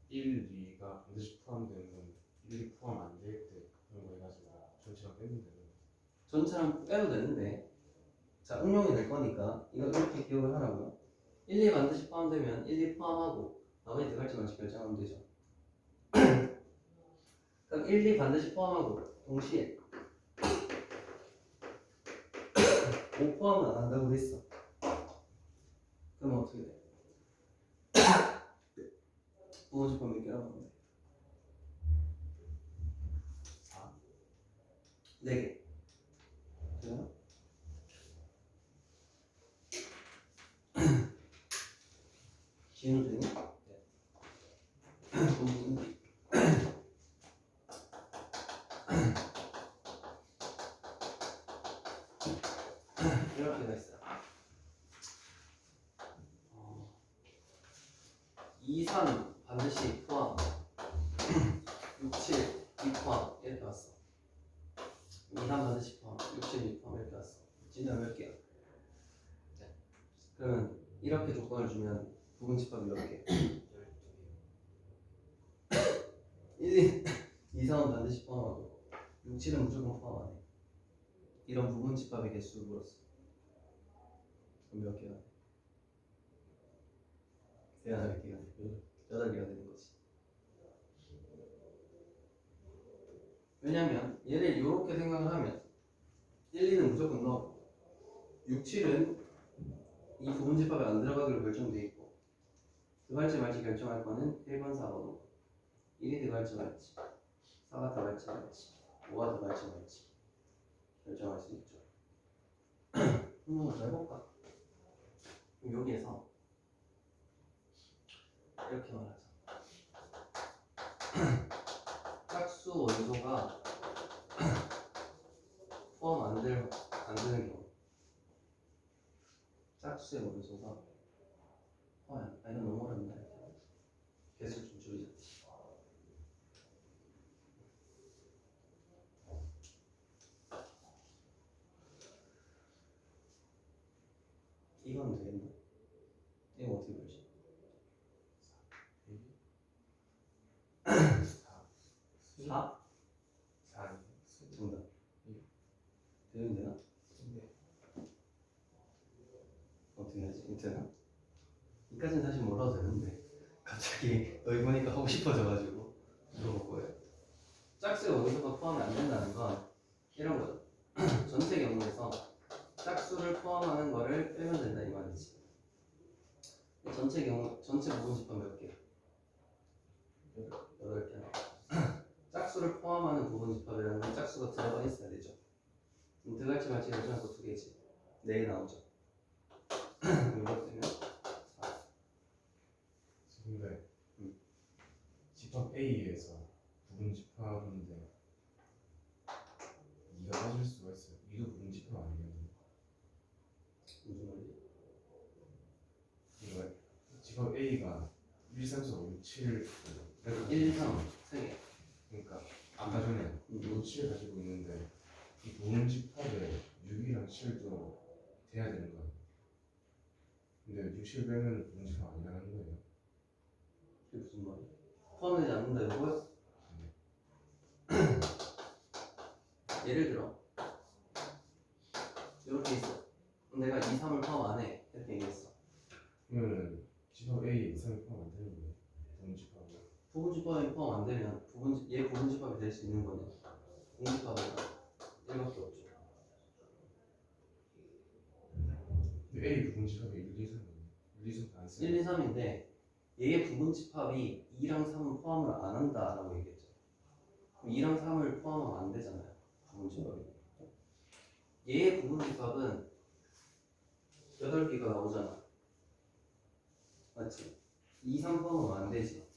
1, 2가 반드시 포함되는 건 1, 2 포함 안 될 때 그런 거 해가지고 전체가 뺐는데 전체랑 빼도 되는데 자 응용이 될 거니까 이거 이렇게 기억을 하라고요. 1, 2 반드시 포함되면 1, 2 포함하고 나머지 대괄점만 결정하면 되죠. 그럼 1, 2 반드시 포함하고 동시에 5 포함은 안 한다고 했어. 그럼 어떻게 돼? 부호집합 몇 개라고 하면 돼? 4 4개. 되나? 지우는 되니? 네. 이렇게 가 있어요. 2, 3 반드시 포함 6, 7 2포함 이렇게 왔어. 2, 3 반드시 포함 6, 7 2포함 이렇게 왔어. 진짜 몇 개야? 네. 그러면 이렇게 조건을 주면 부분집합이 몇 개? 1, 2, 3은 반드시 포함하고 6, 7은 무조건 포함 안 해. 이런 부분집합의 개수를 물었어. 그럼 몇 개가 돼? 대안은 몇 개가 돼? 8개가 되는 거지. 왜냐면 얘를 이렇게 생각을 하면 1, 2는 무조건 넣고 6, 7은 이 부분집합에 안 들어가기로 결정돼 있고 들어갈지 말지 결정할 거는 1번, 4번, 1이 들어갈지 말지 4가 들어갈지 말지 5가 들어갈지 말지 결정할 수 있죠. 한번 더 해볼까? 그럼 여기에서 이렇게 말하자. 짝수 원소가 포함 안 되는 경우 짝수의 원소가 포함 안 이건 너무 어렵다. 개수 좀 줄이자. 이건 되겠나? 이거 어떻게 보지? 4? 4 정답. 되면 되나? 어떻게 하지? 되나? 이까지는 사실 몰라도 되는데 갑자기 너희 보니까 하고 싶어져가지고 물어볼 거예요. 짝수의 원소가 포함이 안 된다는 건 이런 거죠. 전체 경우에서 짝수를 포함하는 거를 빼면 된다 이 말이지. 전체 부분집합 몇 개? 8개. 짝수를 포함하는 부분집합이라는 건 짝수가 들어가 있어야 되죠. 그럼 들어갈지 말지 결정할 거 2개지. 4개 나오죠. 이거 되면 4. 근데 집합 A에서 부분 집합인데 2가 빠질 수가 있어요. 2도 부분 집합 아니겠는데 무슨 말이지? 이거 집합 A가 1, 3, 4, 5, 6, 7 1, 3, 3개. 그러니까 아까 전에 6, 7 가지고 있는데 이 부분 집합에 6이랑 7도 돼야 되는 거예요. 근데 6, 7 빼면 부분 집합 아니라는 거예요. 그게 무슨 말이야? 포함되지 않는다 이거야? 예를 들어 이렇게 있어. 내가 2, 3을 포함 안 해. 이렇게 얘기했어. 그러면 집합 A에 2, 3이 포함 안 되는 거예요. 부분 집합에 부분집합이 포함 안 되면 얘 부분집합이 될 수 있는 거는 공집합은 1밖에 없죠. 근데 A 부분 집합에 1, 2, 3이에요. 1, 2, 3안 써요. 1, 2, 3인데 얘의 부분집합이 2랑 3은 포함을 안 한다라고 얘기했죠. 그럼 2랑 3을 포함하면 안 되잖아요. 부분집합이. 얘의 부분집합은 8개가 나오잖아. 맞지? 2, 3 포함하면 안 되지.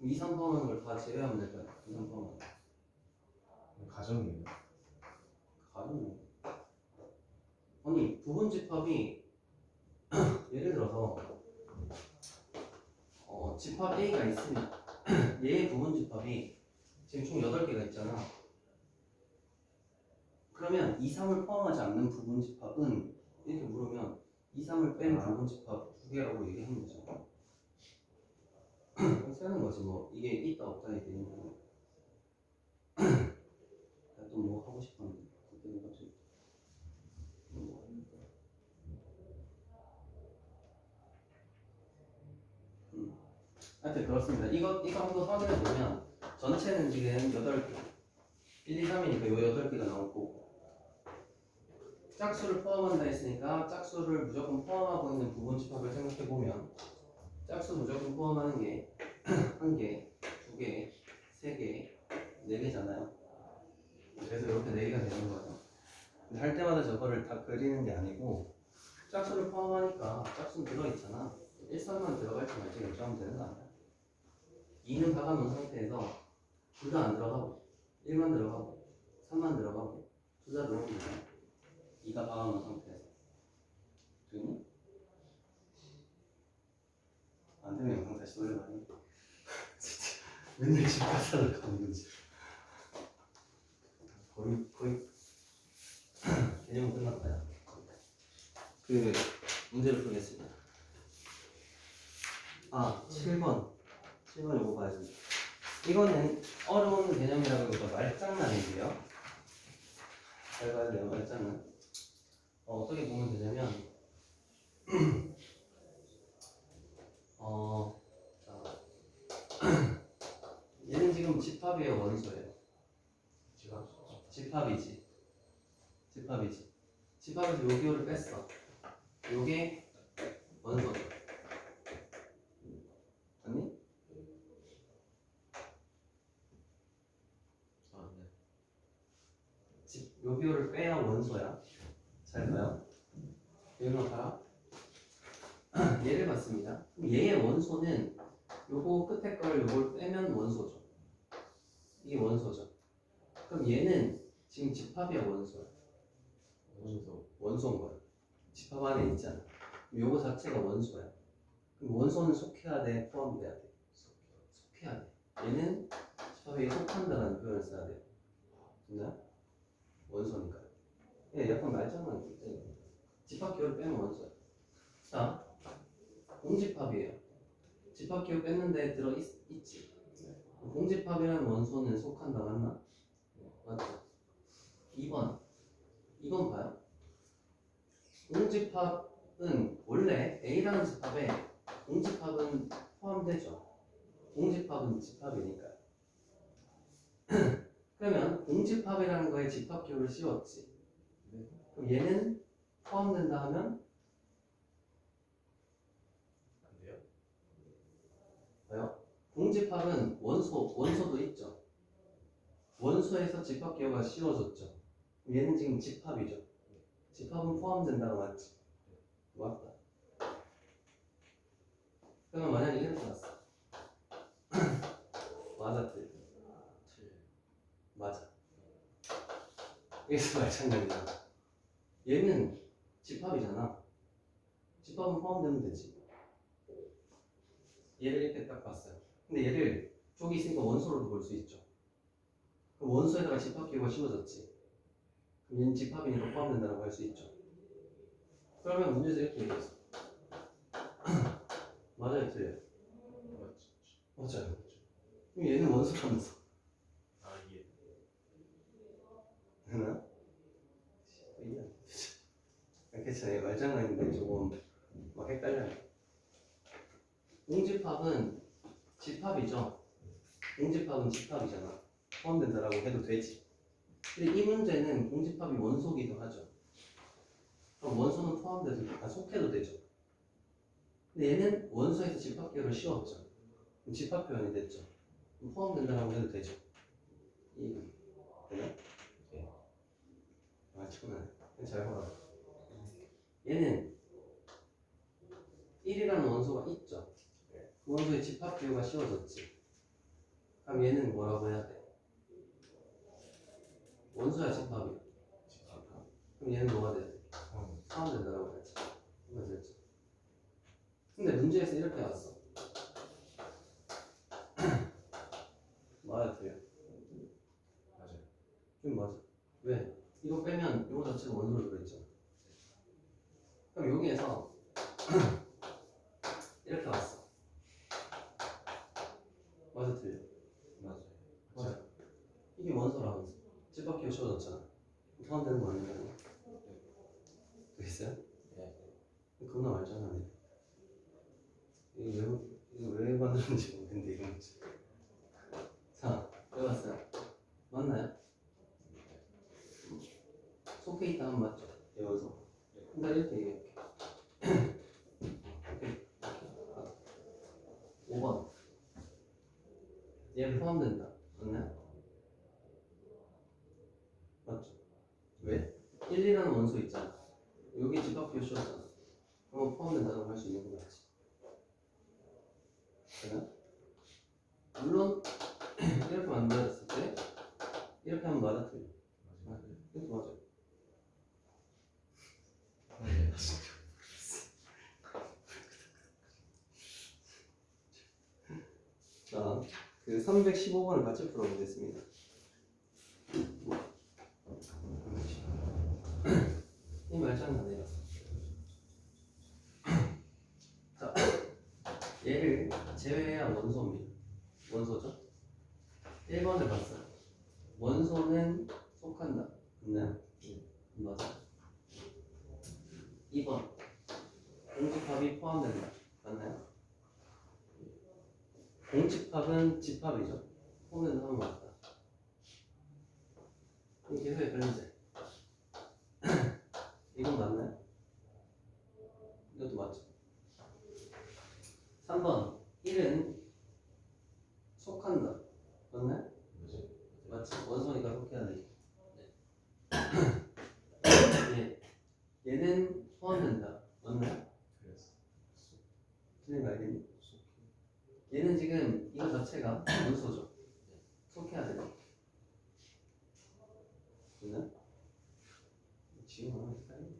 2, 3 포함하는 걸 다 제외하면 될 거야. 2, 3 포함하면. 가정이에요. 가능해. 아니 부분집합이 예를 들어서 집합 A가 있으면 얘의 부분집합이 지금 총 8개가 있잖아. 그러면 2, 3을 포함하지 않는 부분집합은 이렇게 물으면 2, 3을 뺀 아. 부분 집합 두 개라고 얘기하면 되죠. 세는 거지 뭐 이게 있다 없다 이게 되는 거. 또 뭐 하고 싶었는데 그때는 갑자기 뭐 하니까. 하여튼 그렇습니다. 이거 한번 확인해 보면 전체는 지금 8개 1, 2, 3이니까 요 8개가 나올 거고 짝수를 포함한다 했으니까 짝수를 무조건 포함하고 있는 부분 집합을 생각해 보면 짝수 무조건 포함하는 게 1개, 2개, 3개, 4개잖아요. 그래서 이렇게 4개가 되는 거예요. 근데 할 때마다 저거를 다 그리는 게 아니고 짝수를 포함하니까 짝수는 들어있잖아. 1, 3만 들어갈지 말지 결정하면 되는 거 아니야. 2는 박아놓은 상태에서 둘 다 안 들어가고 1만 들어가고 3만 들어가고 둘 다 들어오면 되잖아. 2가 박아놓은 상태에서 되니? 안 되면 영상 다시 돌려봐요. 진짜 맨날 집 가서 가는 거지. 거의 개념은 끝났다. 그 문제를 풀겠습니다. 7번 요거 봐야지. 이거는 어려운 개념이라기보다 말장난인데요. 잘 봐야 돼요, 말장난. 어떻게 보면 되냐면 자, 얘는 지금 집합이에요, 원소예요? 집합이지. 집합에서 요 기호를 뺐어. 요게 원소죠. 아니? 요 기호를 빼야 원소야. 잘 봐요. 여기로 봐라. 얘를 봤습니다. 그럼 얘의 원소는 요거 끝에 걸 요걸 빼면 원소죠. 이게 원소죠. 그럼 얘는 지금 집합이야, 원소야? 원소인 거야. 집합 안에 있잖아. 요거 자체가 원소야. 그럼 원소는 속해야 돼, 포함돼야 돼? 속해야 돼. 얘는 집합에 속한다는 표현을 써야 돼요. 됐나요? 원소니까. 예, 약간 말장난 있지. 집합 기호를 빼면 원소야. 자, 공집합이에요. 집합 기호 뺐는데 있지. 공집합이라는 원소는 속한다, 맞나? 맞죠? 2번 봐요. 공집합은 원래 A라는 집합에 공집합은 포함되죠. 공집합은 집합이니까. 그러면 공집합이라는 거에 집합 기호를 씌웠지. 그럼 얘는 포함된다 하면 안 돼요? 봐요. 공집합은 원소도 있죠. 원소에서 집합 기호가 씌워졌죠. 얘는 지금 집합이죠. 집합은 포함된다고 맞지? 맞다. 그러면 만약에 이렇게 났어. 맞아, 틀려. 맞아. 여기서 말장난이야. 얘는 집합이잖아. 집합은 포함되면 되지. 얘를 이렇게 딱 봤어요. 근데 얘를 쪽이 있으니까 원소로도 볼 수 있죠. 그럼 원소에다가 집합 기호가 씌워졌지. 그럼 얘는 집합이니까 포함된다고 할 수 있죠. 그러면 문제에서 이렇게 얘기했어. 맞아요, 틀려요? 맞아요. 그럼 얘는 원소라면서. 이게 되나? 이렇게 제 말장난인데 조금 막 헷갈려요. 공집합은 집합이죠. 공집합은 집합이잖아. 포함된다라고 해도 되지. 근데 이 문제는 공집합이 원소기도 하죠. 그럼 원소는 포함돼도 속해도 되죠. 근데 얘는 원소에서 집합 기호를 씌웠죠. 그럼 집합 표현이 됐죠. 그럼 포함된다라고 해도 되죠. 이해가 되나? 네. 정말 잘 봐라. 얘는 1이라는 원소가 있죠. 그 원소에 집합 기호가 씌워졌지. 그럼 얘는 뭐라고 해야 돼? 원소야, 집합이야? 그럼 얘는 뭐가 돼야 돼? 포함된다라고 했지. 맞았죠. 근데 문제에서 이렇게 왔어. 맞아, 틀려? 맞아요. 좀 맞아. 왜? 이거 빼면 이거 자체가 원소로 들어있잖아. 그럼 여기에서 이렇게 왔어. 맞아 틀려? 맞아요. 맞아. 이게 원소라면서 집 밖에 씌워졌잖아. 포함되는 거 아닌가요? 되겠어요? 네. 겁나 말잖아. 이거 왜 만드는지 모르겠는데 이거 문제. 자, 해봤어요. 맞나요? 속해 있다 하면 맞죠? 여기서. 일단 이렇게 얘기할게. 5번. 얘 포함된다. 맞나요? 맞죠? 왜? 1, 2라는 원소 있잖아. 여기 집합 교시였잖아. 그럼 포함된다고 할 수 있는 거 맞지? 그래? 물론 이렇게 만들었을 때 이렇게 하면 맞아 틀려. 맞아요. 이렇게 맞아. 네. 자, 그 315번을 같이 풀어보겠습니다. 이 말장난이에요. 자, 얘를 제외해야 원소입니다. 원소죠? 1번을 봤어요. 원소는 속한다. 맞나요? 맞아요. 2번. 공집합이 포함된다. 맞나요? 공집합은 집합이죠. 포함된다 하면 맞다. 이게 왜 그런지. 이건 맞나요? 이것도 맞죠. 3번 1은 속한다. 맞나요? 맞지. 원소니까 속해야 되지. 예. 얘는 포함된다. 맞나요? 그래서 틀린 거 알겠니? 얘는 지금 이거 자체가 원소죠. 속해야 되지. 맞나요? 지금 하면 헷갈리네.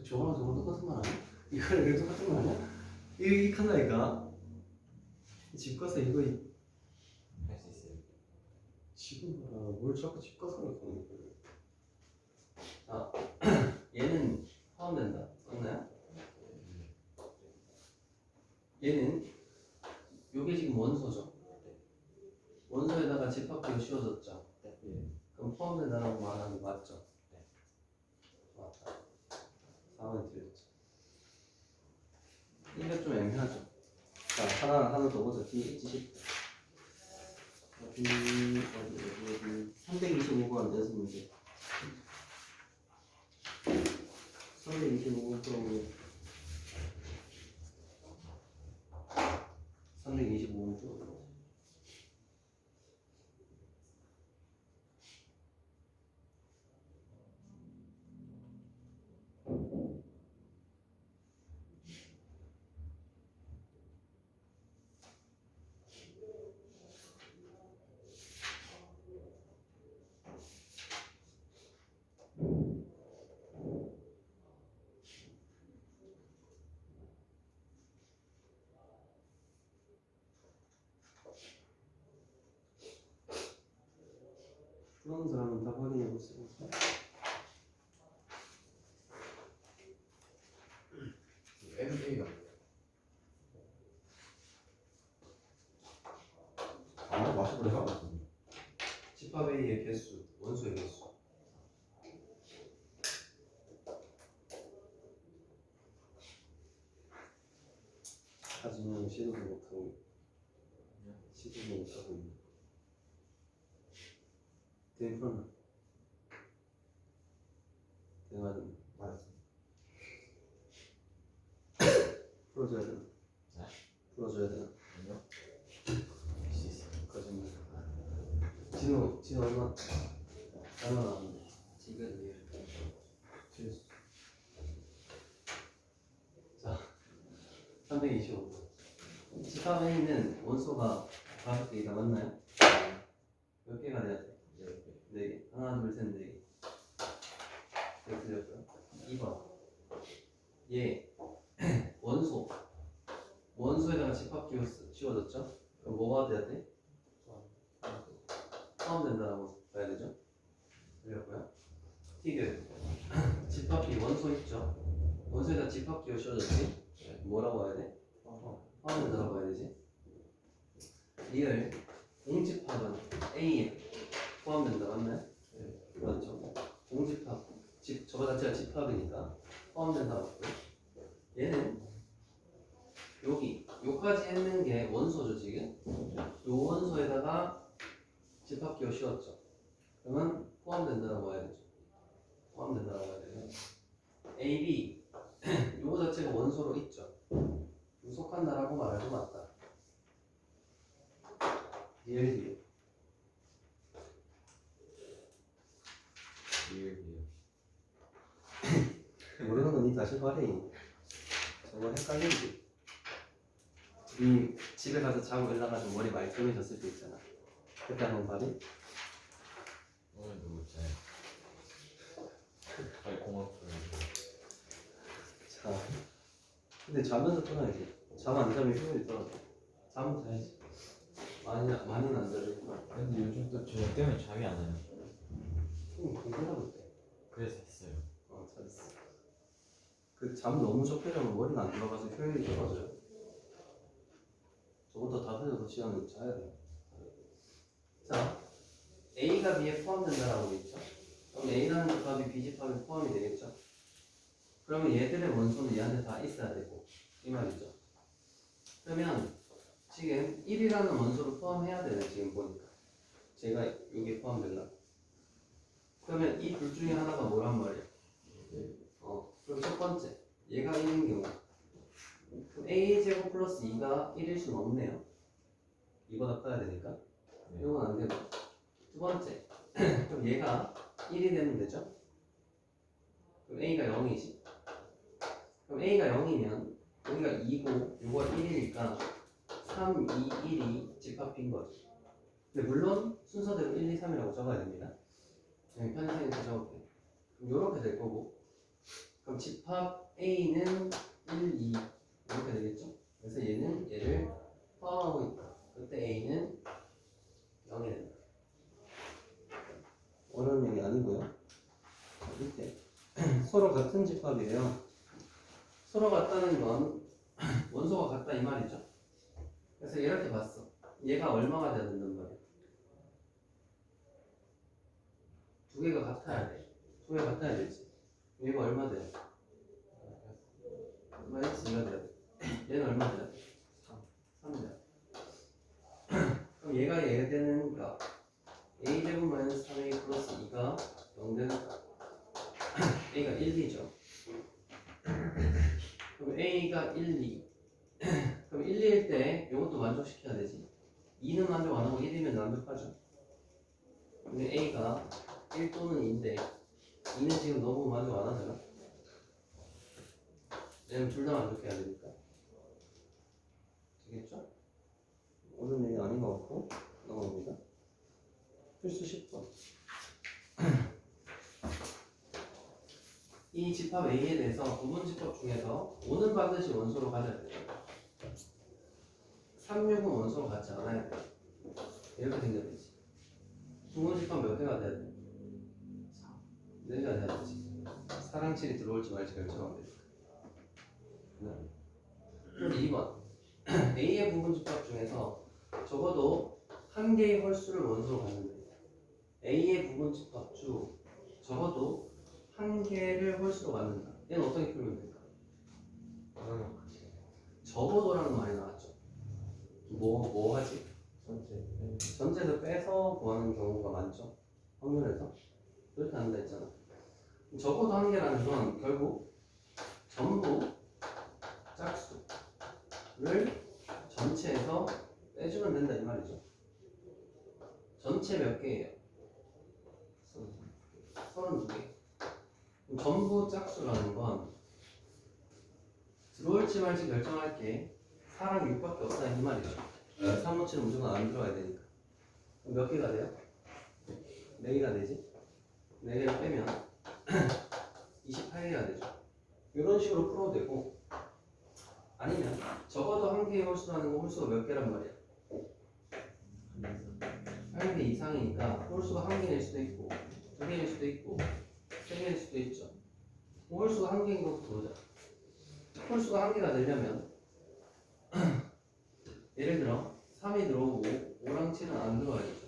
저거랑 저거 똑같은 말 아니야? 이거랑 이거 똑같은 거 아니야? 이거 한다니까? 집 가서 이거 할 수 있어요. 지금 봐라. 뭘 자꾸 집 가서 하는 거야? 자, 얘는 포함된다. 맞나요? 얘는 요게 지금 원소죠. 원소에다가 집합기가 씌워졌죠. 그럼 포함된다라고 말하는 거 맞죠? 맞다. 4번이 틀렸죠. 이게 좀 애매하죠. 자, 하나 더 보자. 뒤에 있지. 325번 연습 문제. 325번 풀어보면 325번 풀어보면 풀어놓은 사람은 다 확인해 보세요. NA가 아, 맞춰버려. 집합 A의 개수, 원소의 개수. 하지만 시도도 못하고 시도도 못하고 있네. 대응 풀어놔. 대응하든 맞았어. 풀어줘야 되나? 네? 풀어줘야 되나? 아니요. 할 수 있어요. 거짓말. 진호 얼마 나왔는데? 지금 예. 자, 325번. 집합에 있는 원소가 5개가 맞나요? 몇 개가 돼야 돼? 4개. 하나, 둘, 셋, 4개. 네, 틀렸고요. 2번. 얘 원소에다가 집합 씌워졌죠? 그럼 뭐가 돼야 돼? 포함된다라고 봐야 되죠? 틀렸고요. 티귿. 집합 B 원소 있죠? 원소에다 집합 기호 씌워졌지? 뭐라고 해야 돼? 포함된다라고 해야 되지? 리얼 공집합은 A에 포함된다 맞나요? 맞죠? 공집합 저거 자체가 집합이니까 포함된다 맞고 얘는 요까지 했는 게 원소죠 지금? 요 원소에다가 집합 기호 씌웠죠? 그러면 포함된다라고 해야 되죠? 포함된다라고 해야 되죠? A, B 요거 자체가 원소로 있죠? 속한다라고 말해도 맞다. 리얼 리얼이요. 모르는 건 니 다시 말해. 저거 헷갈리지? 니 집에 가서 자고 일어나가지고 머리 많이 조해졌을 때 있잖아. 그때 한번 봐리? 오늘 누구 잘? 거의 공업을. 자, 근데 자면서 떠나야지. 잠 안 자면 효율이 떨어져. 잠은 자야지. 많이는 안 자지. 근데 요즘 또 저녁 때문에 잠이 안 와요. 공부하고 때. 그래서 했어요. 잘했어. 그 잠 너무 적게자면 머리가 안 들어가서 효율이 떨어져요. 저것도 다 흘려서 시간을 자야 돼. 자, A가 B에 포함된다라고 돼 있죠. 그럼 A라는 집합이 B 집합에 포함이 되겠죠. 그러면 얘들의 원소는 얘한테 다 있어야 되고 이 말이죠. 그러면 지금 1이라는 원소를 포함해야 되네 지금 보니까. 제가 여기에 포함되려고. 그러면 이 둘 중에 하나가 뭐란 말이야? 그럼 첫 번째 얘가 1인 경우 그럼 a제곱 플러스 2가 1일 수는 없네요. 이보다 커야 되니까 이건 안 되고 두 번째 그럼 얘가 1이 되면 되죠? 그럼 a가 0이지. 그럼 a가 0이면 여기가 2고 이거가 1이니까 3, 2, 1이 집합인 거죠. 근데 물론 순서대로 1, 2, 3이라고 적어야 됩니다. 그냥 편의상에서 적을게요. 그럼 이렇게 될 거고 그럼 집합 A는 1, 2 이렇게 되겠죠? 그래서 얘는 얘를 포함하고 있다. 그때 A는 0이 된다. 어려운 얘기 아니고요. 밑에 서로 같은 집합이에요. 서로 같다는 건 원소가 같다 이 말이죠. 그래서 이렇게 봤어. 얘가 얼마가 돼야 된단 말이야? 두 개가 같아야 돼. 두 개가 같아야 되지. 얘가 얼마 돼? 얼마 x 2가 돼야 돼. 얘는 얼마 돼야 돼? 3 돼야 돼. 그럼 얘가 되는 값 a제곱 마이너스 3a 플러스 2가 0 되는 값 a가 1, 2죠. 그럼 a가 1, 2 그럼 1, 2일 때 이것도 만족시켜야 되지. 2는 만족 안 하고 1이면 완벽하죠. 근데 a가 1 또는 2인데 2는 지금 너무 만족 안 하잖아. 얘는 둘 다 만족해야 되니까. 되겠죠? 오늘 얘기 아닌 것 같고 넘어갑니다. 필수 10번. 이 집합 A에 대해서 부분 집합 중에서 5는 반드시 원소로 가져야 돼요. 3, 6은 원소로 같지 않아야 돼. 이렇게 생겨야지. 부분 집합 몇 개가 돼야 돼? 4개가 돼야 되지. 사랑칠이 들어올지 말지 결정하면 되니까. 그럼 2번 A의 부분 집합 중에서 적어도 한 개의 홀수를 원소로 갖는 거예요. A의 부분 집합 중 적어도 한 개를 홀수로 갖는다. 얘는 어떻게 풀면 될까? 적어도라는 말이 나왔죠. 뭐 하지? 전체에서 빼서 구하는 경우가 많죠. 확률에서 그렇게 한다 했잖아. 적어도 한 개라는 건 결국 전부 짝수를 전체에서 빼주면 된다 이 말이죠. 전체 몇 개예요? 32개. 전부 짝수라는 건 들어올지 말지 결정할 게 4랑 6밖에 없다 이 말이죠. 3, 5, 7은 무조건 안 들어가야 되니까. 그럼 몇 개가 돼요? 4개가 되지? 4개를 빼면 28개가 되죠. 이런 식으로 풀어도 되고 아니면 적어도 한 개의 홀수라는 건 홀수가 몇 개란 말이야? 한 개 이상이니까 홀수가 한 개일 수도 있고 두 개일 수도 있고 세 개일 수도 있죠. 홀수가 한 개인 것부터 보자. 홀수가 한 개가 되려면 예를 들어 3이 들어오고 5랑 7은 안 들어와야겠죠.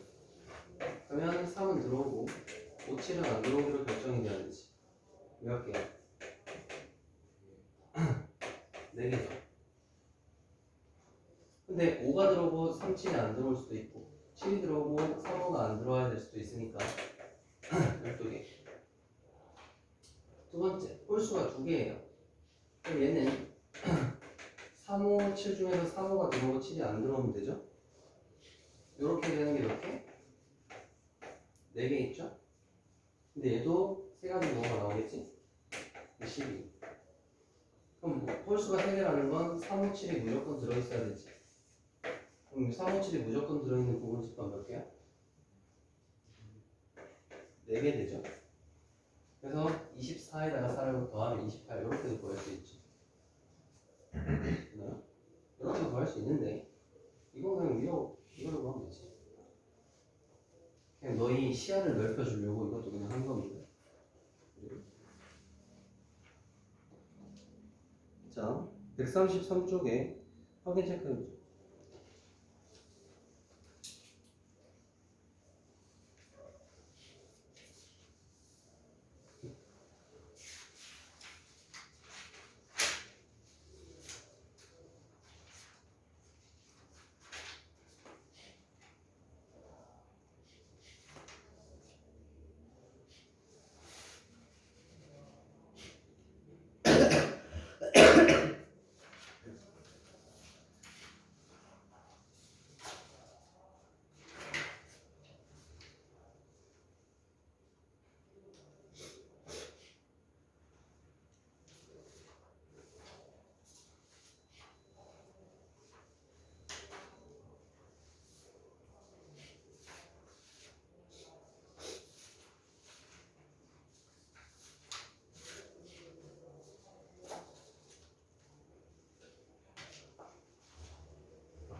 그러면 3은 들어오고 5, 7은 안 들어오기로 결정이 돼야 되지. 몇 개야? 4개죠. 근데 5가 들어오고 3, 7이 안 들어올 수도 있고 7이 들어오고 3, 5가 안 들어와야 될 수도 있으니까 12개. 두 번째, 홀수가 2개예요. 그럼 얘는 3, 5, 7 중에서 3, 5가 들어오고 7이 안 들어오면 되죠? 이렇게 되는 게 몇 개? 4개 있죠? 근데 얘도 3가지 경우가 나오겠지? 12. 그럼 뭐 홀수가 3개라는 건 3, 5, 7이 무조건 들어있어야 되지. 그럼 3, 5, 7이 무조건 들어있는 부분집합 몇 개야? 4개 되죠? 그래서 24에다가 4를 더하면 28 이렇게도 구할 수 있지. 되나요? 이렇게도 구할 수 있는데 이건 그냥 이거로 구하면 되지. 그냥 너희 시야를 넓혀주려고 이것도 그냥 한 겁니다. 자, 133쪽에 확인 체크해보죠.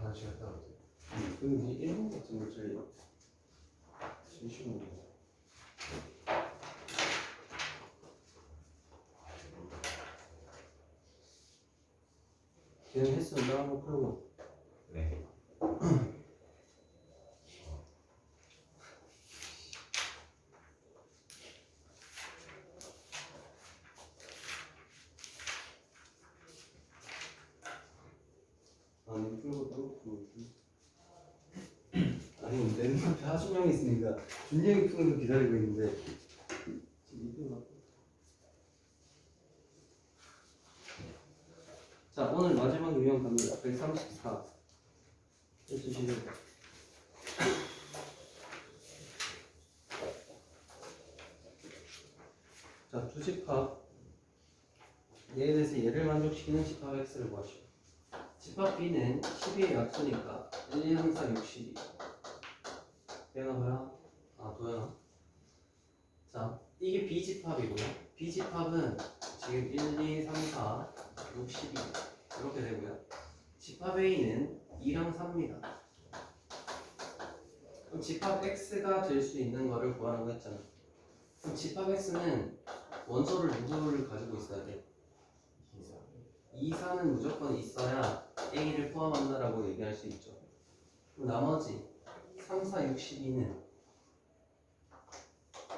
화장실 갔다 오세요. 그럼 이 1번 같은 걸 저희 진심으로 그냥 했으면 나 한번 풀고. 네. 아니 풀고 또 아니 내 눈앞에 하준영이 있으니까 준영이 푸는 거 기다리고 있는데 지금 이거 갖고. 자 오늘 마지막 유형 갑니다. 134 해주시면 자 주집합 얘에 대해서 얘를 만족시키는 집합 X를 구하시오. 집합 B는 12의 약수니까 1, 2, 3, 4, 6, 12 되나봐요? 아 도연아. 자 이게 B집합이고요. B집합은 지금 1, 2, 3, 4, 6, 12 이렇게 되고요. 집합 A는 2랑 3입니다. 그럼 집합 X가 될 수 있는 거를 구하라고 했잖아. 그럼 집합 X는 원소를 누구를 가지고 있어야 돼? 2, 4는 무조건 있어야 A를 포함한다라고 얘기할 수 있죠. 그럼 나머지 3, 4, 6, 12는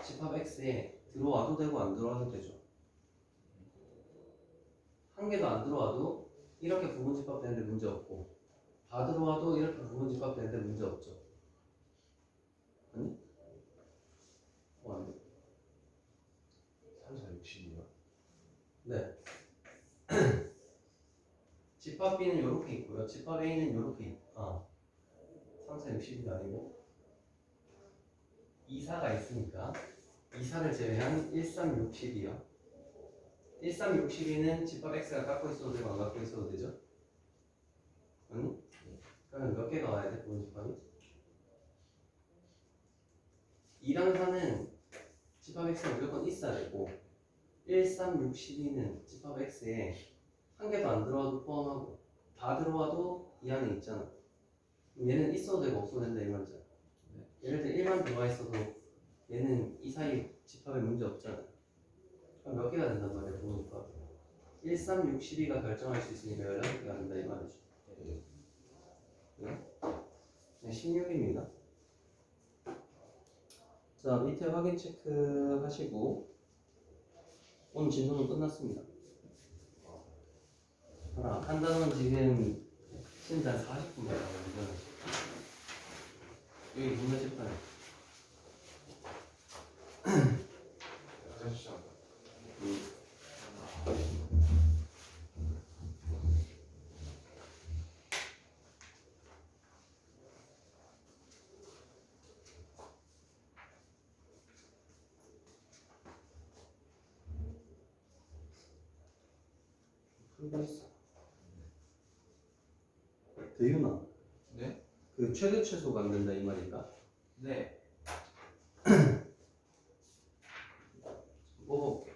집합 X에 들어와도 되고 안 들어와도 되죠. 한 개도 안 들어와도 이렇게 부분집합 되는데 문제 없고 다 들어와도 이렇게 부분집합 되는데 문제 없죠. 아니? 안 돼. 3, 4, 6, 12요? 네. 집합 B는 이렇게 있고요. 집합 A는 이렇게 있고 3, 4, 6, 12가 아니고 2, 4가 있으니까 2, 4를 제외한 1, 3, 6, 12요. 1, 3, 6, 12는 집합 X가 갖고 있어도 되고 안 갖고 있어도 되죠? 아니? 그러면 몇 개가 와야 돼? 부분집합이? 2랑 4는 집합 X가 무조건 있어야 되고 1, 3, 6, 12는 집합 X에 한 개도 안 들어와도 포함하고 다 들어와도 이 안에 있잖아. 그럼 얘는 있어도 되고 없어도 된다 이 말이잖아. 예를 들어 1만 들어와 있어도 얘는 이 사이 집합에 문제 없잖아. 몇 개가 된단 말이야 보니까 1, 3, 6, 12가 결정할 수 있으니까 16개가 된다 이 말이죠. 네? 16입니다. 자 밑에 확인 체크 하시고 오늘 진도는 끝났습니다. 한 단원 지금 진짜 40분 나가거든요. 여기 국내 식당. 화장실 시작한다. 풀고 있어. 대윤아. 네? 그 최대 최소가 안 된다 이 말인가? 네. 뽑아볼게.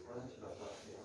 화장실 갔다 왔어요.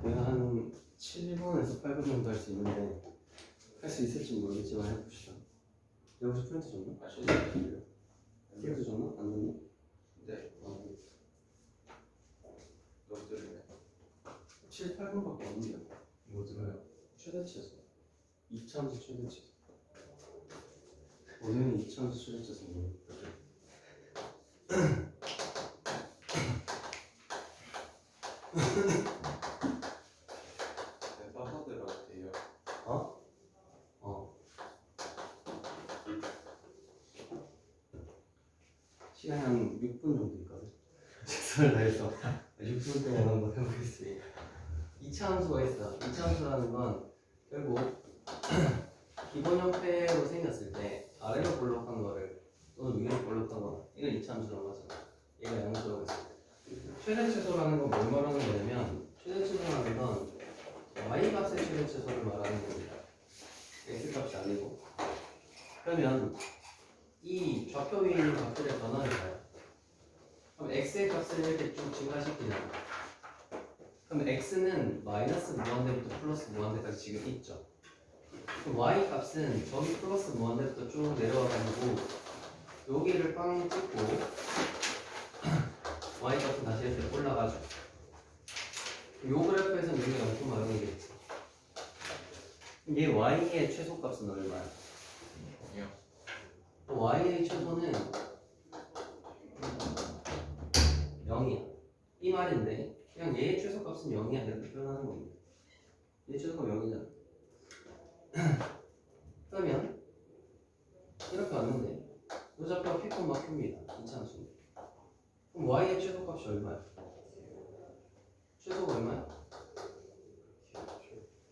내가 한 7번에서 8번 정도 할 수 있는데 할 수 있을지 모르겠지만 해봅시다. 여기서 프린트 줬나? 아, 실례. 프린트 줬나? 안 줬나? 네. 8번밖에 없는데요. 뭐 들어요? 최대치에서 이차함수 최대치에서 오늘은 이차함수 최대치에서 뭐 에바하드라고요. 어? 시간이 한 6분 정도 있거든. 최선을 다해서 6분 동안 한번 해보겠습니다. 2차 함수가 있어. 2차 함수라는 건 결국 기본 형태로 생겼을 때 아래로 볼록한 거를 또는 위로 볼록한 거나 이걸 2차 함수라고 하잖아. 얘가 양수라고 있을 때. 최대 최소라는 건 뭘 말하는 거냐면 최대 최소라는 건 y 값의 최대 최소를 말하는 겁니다. x 값이 아니고. 그러면 이 좌표 위에 있는 값들의 변화를 봐요. 그럼 x의 값을 이렇게 쭉 증가시키잖아. 그럼 x는 마이너스 무한대부터 플러스 무한대까지 지금 있죠. 그럼 y 값은 저기 플러스 무한대부터 쭉 내려와가지고 여기를 빵 찍고 y 값은 다시 이렇게 올라가죠. 요 그래프에서는 여기가 엄청 마련이겠지. 얘 y의 최소값은 얼마야? y의 최소는 0이야. 이 말인데 그냥 얘의 최소값은 0이야 이렇게 표현하는 겁니다. 얘 최소가 0이잖아. 그러면 이렇게 왔는데 이 좌표가 피콘 막힙니다. 이차함수. 그럼 y의 최소값이 얼마야? 최소가 얼마야?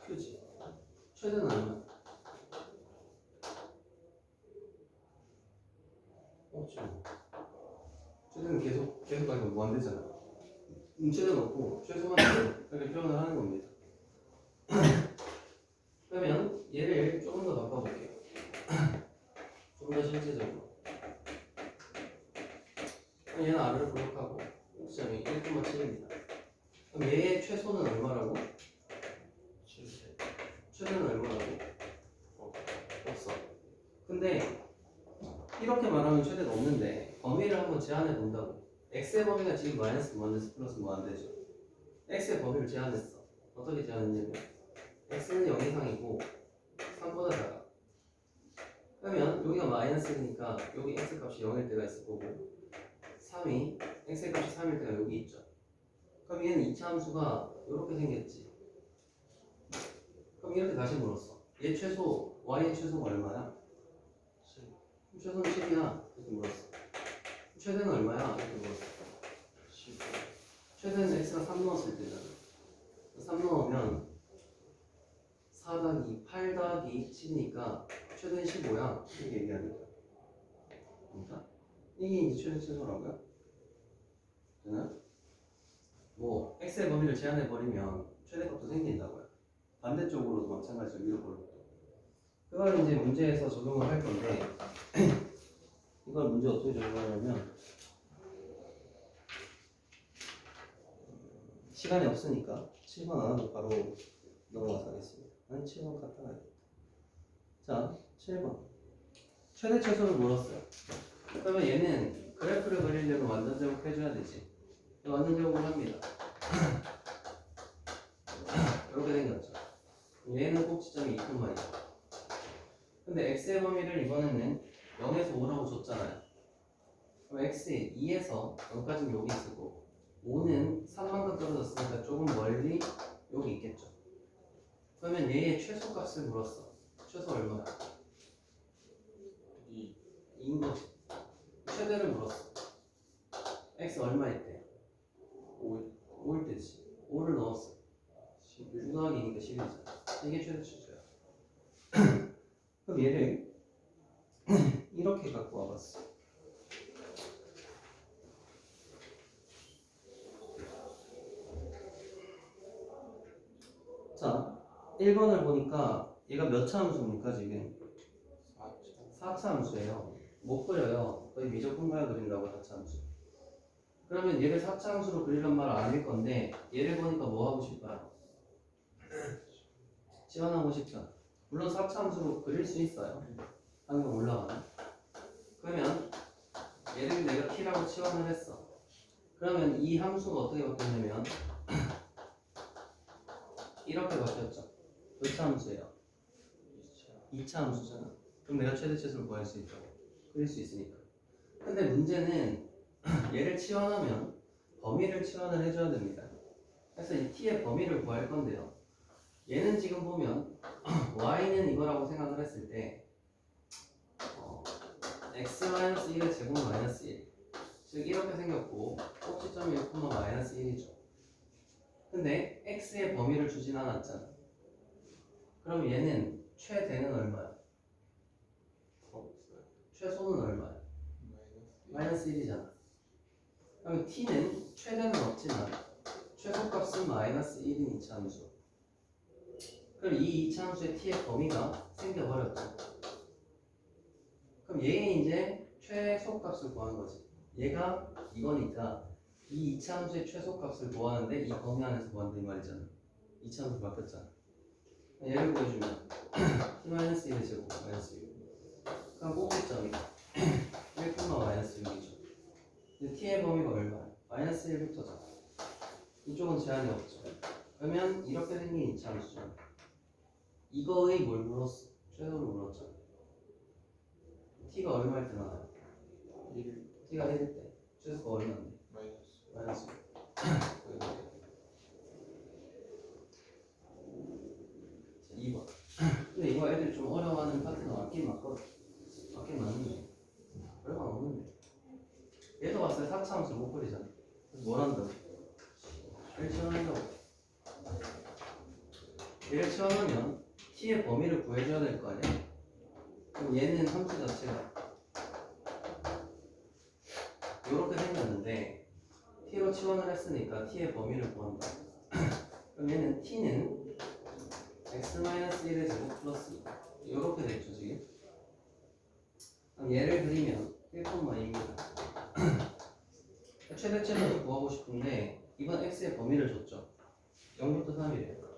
그치? 최대는 얼마야? 지금 최대는 계속 가니까 무한대잖아. 최대는 없고 최소만 이렇게 표현을 하는 겁니다. 그러면 얘를 조금 더 바꿔볼게요. 좀 더 실제적으로. 그럼 얘는 아래를 블록하고 꼭지점이 1,7입니다. 그럼 얘의 최소는 얼마라고? 최대는 얼마라고? 없어. 근데 이렇게 말하면 최대가 없는데 범위를 한번 제한해 본다고. x의 범위가 지금 마이너스 무한대에서 플러스 무한대죠. x의 범위를 제한했어. 어떻게 제한했냐면 x는 0 이상이고 3보다 작아. 그러면 여기가 마이너스니까 여기 x 값이 0일 때가 있을 거고 3이 x의 값이 3일 때가 여기 있죠. 그럼 얘는 2차 함수가 이렇게 생겼지. 그럼 이렇게 다시 물었어. 얘 최소 y의 최소가 얼마야? 최소는 10이야. 이렇게 물었어. 최대는 얼마야? 이렇게 물었어. 최대는 x가 3 넣었을 때잖아. 3 넣으면 4 더하기 8 더하기 7이니까 최대는 15야. 이렇게 얘기하는 거야. 그러니까 이게 이제 최대 최소라고요. 되나요? 뭐 x의 범위를 제한해버리면 최대값도 생긴다고요. 반대쪽으로도 마찬가지로 위로 볼록도. 그걸 이제 문제에서 적용을 할 건데 이걸 문제 어떻게 적용하냐면 시간이 없으니까 7번 안 하고 바로 넘어가서 하겠습니다. 아니 7번 갖다 가야겠다. 자 7번 최대 최소를 물었어요. 그러면 얘는 그래프를 그리려면 완전 제곱 해줘야 되지. 완전 제곱을 합니다. 이렇게 생겼죠. 얘는 꼭지점이 2콤마이죠. 근데 x의 범위를 이번에는 0에서 5라고 줬잖아요. 그럼 x의 2에서 0까지는 여기 있을 거고 5는 3만큼 떨어졌으니까 조금 멀리 여기 있겠죠. 그러면 얘의 최소값을 물었어. 최소 얼마야? 2인 거지. 최대를 물었어. x 얼마일 때? 5일 때지. 5를 넣었어. 6 더하기니까 10이잖아. 이게 최대 최소야. 그럼 얘를 이렇게 갖고 와봤어. 자, 1번을 보니까 얘가 몇 차 함수입니까 지금? 4차 함수예요. 못 그려요. 거의 미적분가에 그린다고 4차 함수. 그러면 얘를 4차 함수로 그리란 말 아닐 건데 얘를 보니까 뭐 하고 싶어요? 지원하고 싶죠. 물론 4차 함수로 그릴 수 있어요. 항상 올라가는. 그러면 얘를 내가 t라고 치환을 했어. 그러면 이 함수가 어떻게 바뀌냐면 이렇게 바뀌었죠. 몇 차 함수예요? 2차 함수잖아. 그럼 내가 최대 최소를 구할 수 있다고. 그릴 수 있으니까. 근데 문제는 얘를 치환하면 범위를 치환을 해줘야 됩니다. 그래서 이 t의 범위를 구할 건데요. 얘는 지금 보면 y는 이거라고 생각을 했을 때 x-1의 제곱 마이너스 1. 즉 이렇게 생겼고 꼭지점이 1, 마이너스 1이죠. 근데 x의 범위를 주진 않았잖아. 그럼 얘는 최대는 얼마야? 최소는 얼마야? 마이너스 1이잖아. 그럼 t는 최대는 없지만 최소값은 마이너스 1인 2차 함수. 그럼 이 2차 함수의 t의 범위가 생겨버렸죠. 그럼 얘의 이제 최소값을 구하는 거지. 얘가 이거니까 이 2차 함수의 최소값을 구하는데 이 범위 안에서 구한다 이 말이잖아. 2차 함수 바뀌었잖아. 얘를 구해주면 t-1의 제곱 마이너스 6. 그럼 꼭지점이 1, 마이너스 6이죠. 근데 t의 범위가 얼마야? 마이너스 1부터잖아. 이쪽은 제한이 없죠. 그러면 이렇게 생긴 2차 함수죠. 이거의 뭘 물었어? 최소를 물었잖아. t가 얼마일 때 나와요? 1 t가 1일 때 최소가 얼마인데? 마이너스 마이너스 6. 자, 2번. 근데 이거 애들 좀 어려워하는 파트가 맞긴 맞거든. 맞긴 맞는데 별거 없는데 얘도 봤어요. 4차 함수 못 그리잖아. 그래서 뭘 한다고? 얘를 치환한다고. 얘를 치환하면 t의 범위를 구해줘야 될 거 아니야. 그럼 얘는 함수 자체가 이렇게 생겼는데 t로 치환을 했으니까 t의 범위를 구한다. 그럼 얘는 t는 x-1의 제곱 플러스 이렇게 됐죠 지금. 그럼 얘를 그리면 1,2입니다. 최대 최소를 구하고 싶은데 이번 x의 범위를 줬죠. 0부터 3이래요.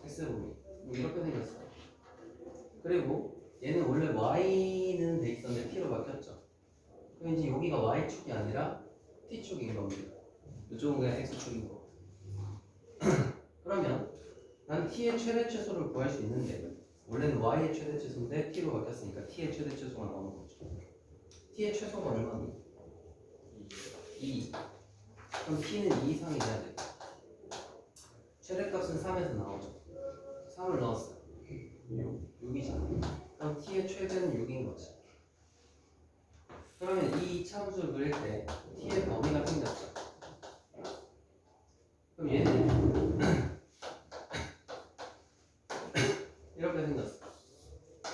x의 범위 뭐 이렇게 생겼어요. 그리고 얘는 원래 y는 돼 있었는데 t로 바뀌었죠. 그럼 이제 여기가 y축이 아니라 t축인 겁니다. 이쪽은 그냥 x축인 거. 그러면 난 t의 최대 최소를 구할 수 있는데 원래는 y의 최대 최소인데 t로 바뀌었으니까 t의 최대 최소가 나오는 거죠. t의 최소가 얼마니? 2. 그럼 t는 2 이상이 돼야 돼. 최대값은 3에서 나오죠. 3을 넣었어요. 6이잖아. 그럼 t의 최대는 6인 거지. 그러면 이 참수를 그릴 때 t의 범위가 생겼죠. 그럼 얘는 이렇게 생겼어.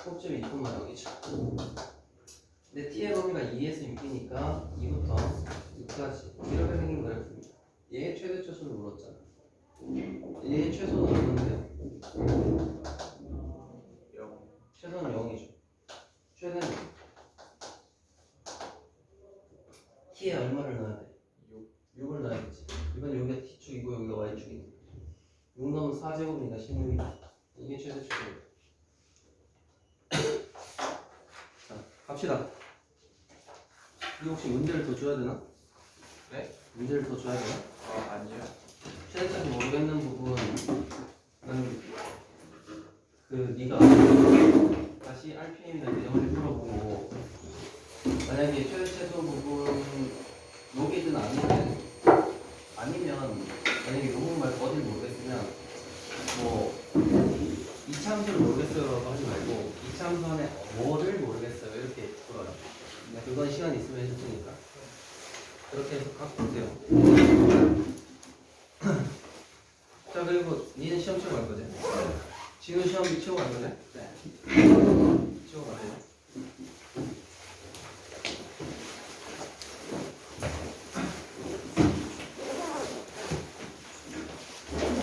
꼭지점이 2,0이죠. 근데 t의 범위가 2에서 6이니까 2부터 6까지 이렇게 생긴 그래프입니다. 얘의 최대 최소를 물었잖아. 얘의 최소는 얼마인데요? 0 최소는 0이죠. 최대는 t에 얼마를 넣어야 돼? 6을 넣어야겠지. 이번 여기가 t축이고 여기가 y축이니까 6 넣으면 4제곱이니까 16이다. 이게 최대 최소입니다. 자, 갑시다. 그리고 혹시 문제를 더 줘야 되나? 네? 문제를 더 줘야 되나? 아니요. 최대 최소 모르겠는 부분 네가 다시 RPM이나 내용을 풀어보고 만약에 최대 최소 부분 여기든 아니면 만약에 이 부분만 어딜 모르겠으면 뭐 2차 함수를 모르겠어요라고 하지 말고 2차 함수 안에 뭐를 모르겠어요 이렇게 풀어요. 그건 시간 있으면 해줄 테니까 그렇게 해서 갖고 오세요. 자 그리고 니는 시험 치고 갈 거지? 지금 시험 치고 갈 거지? 네.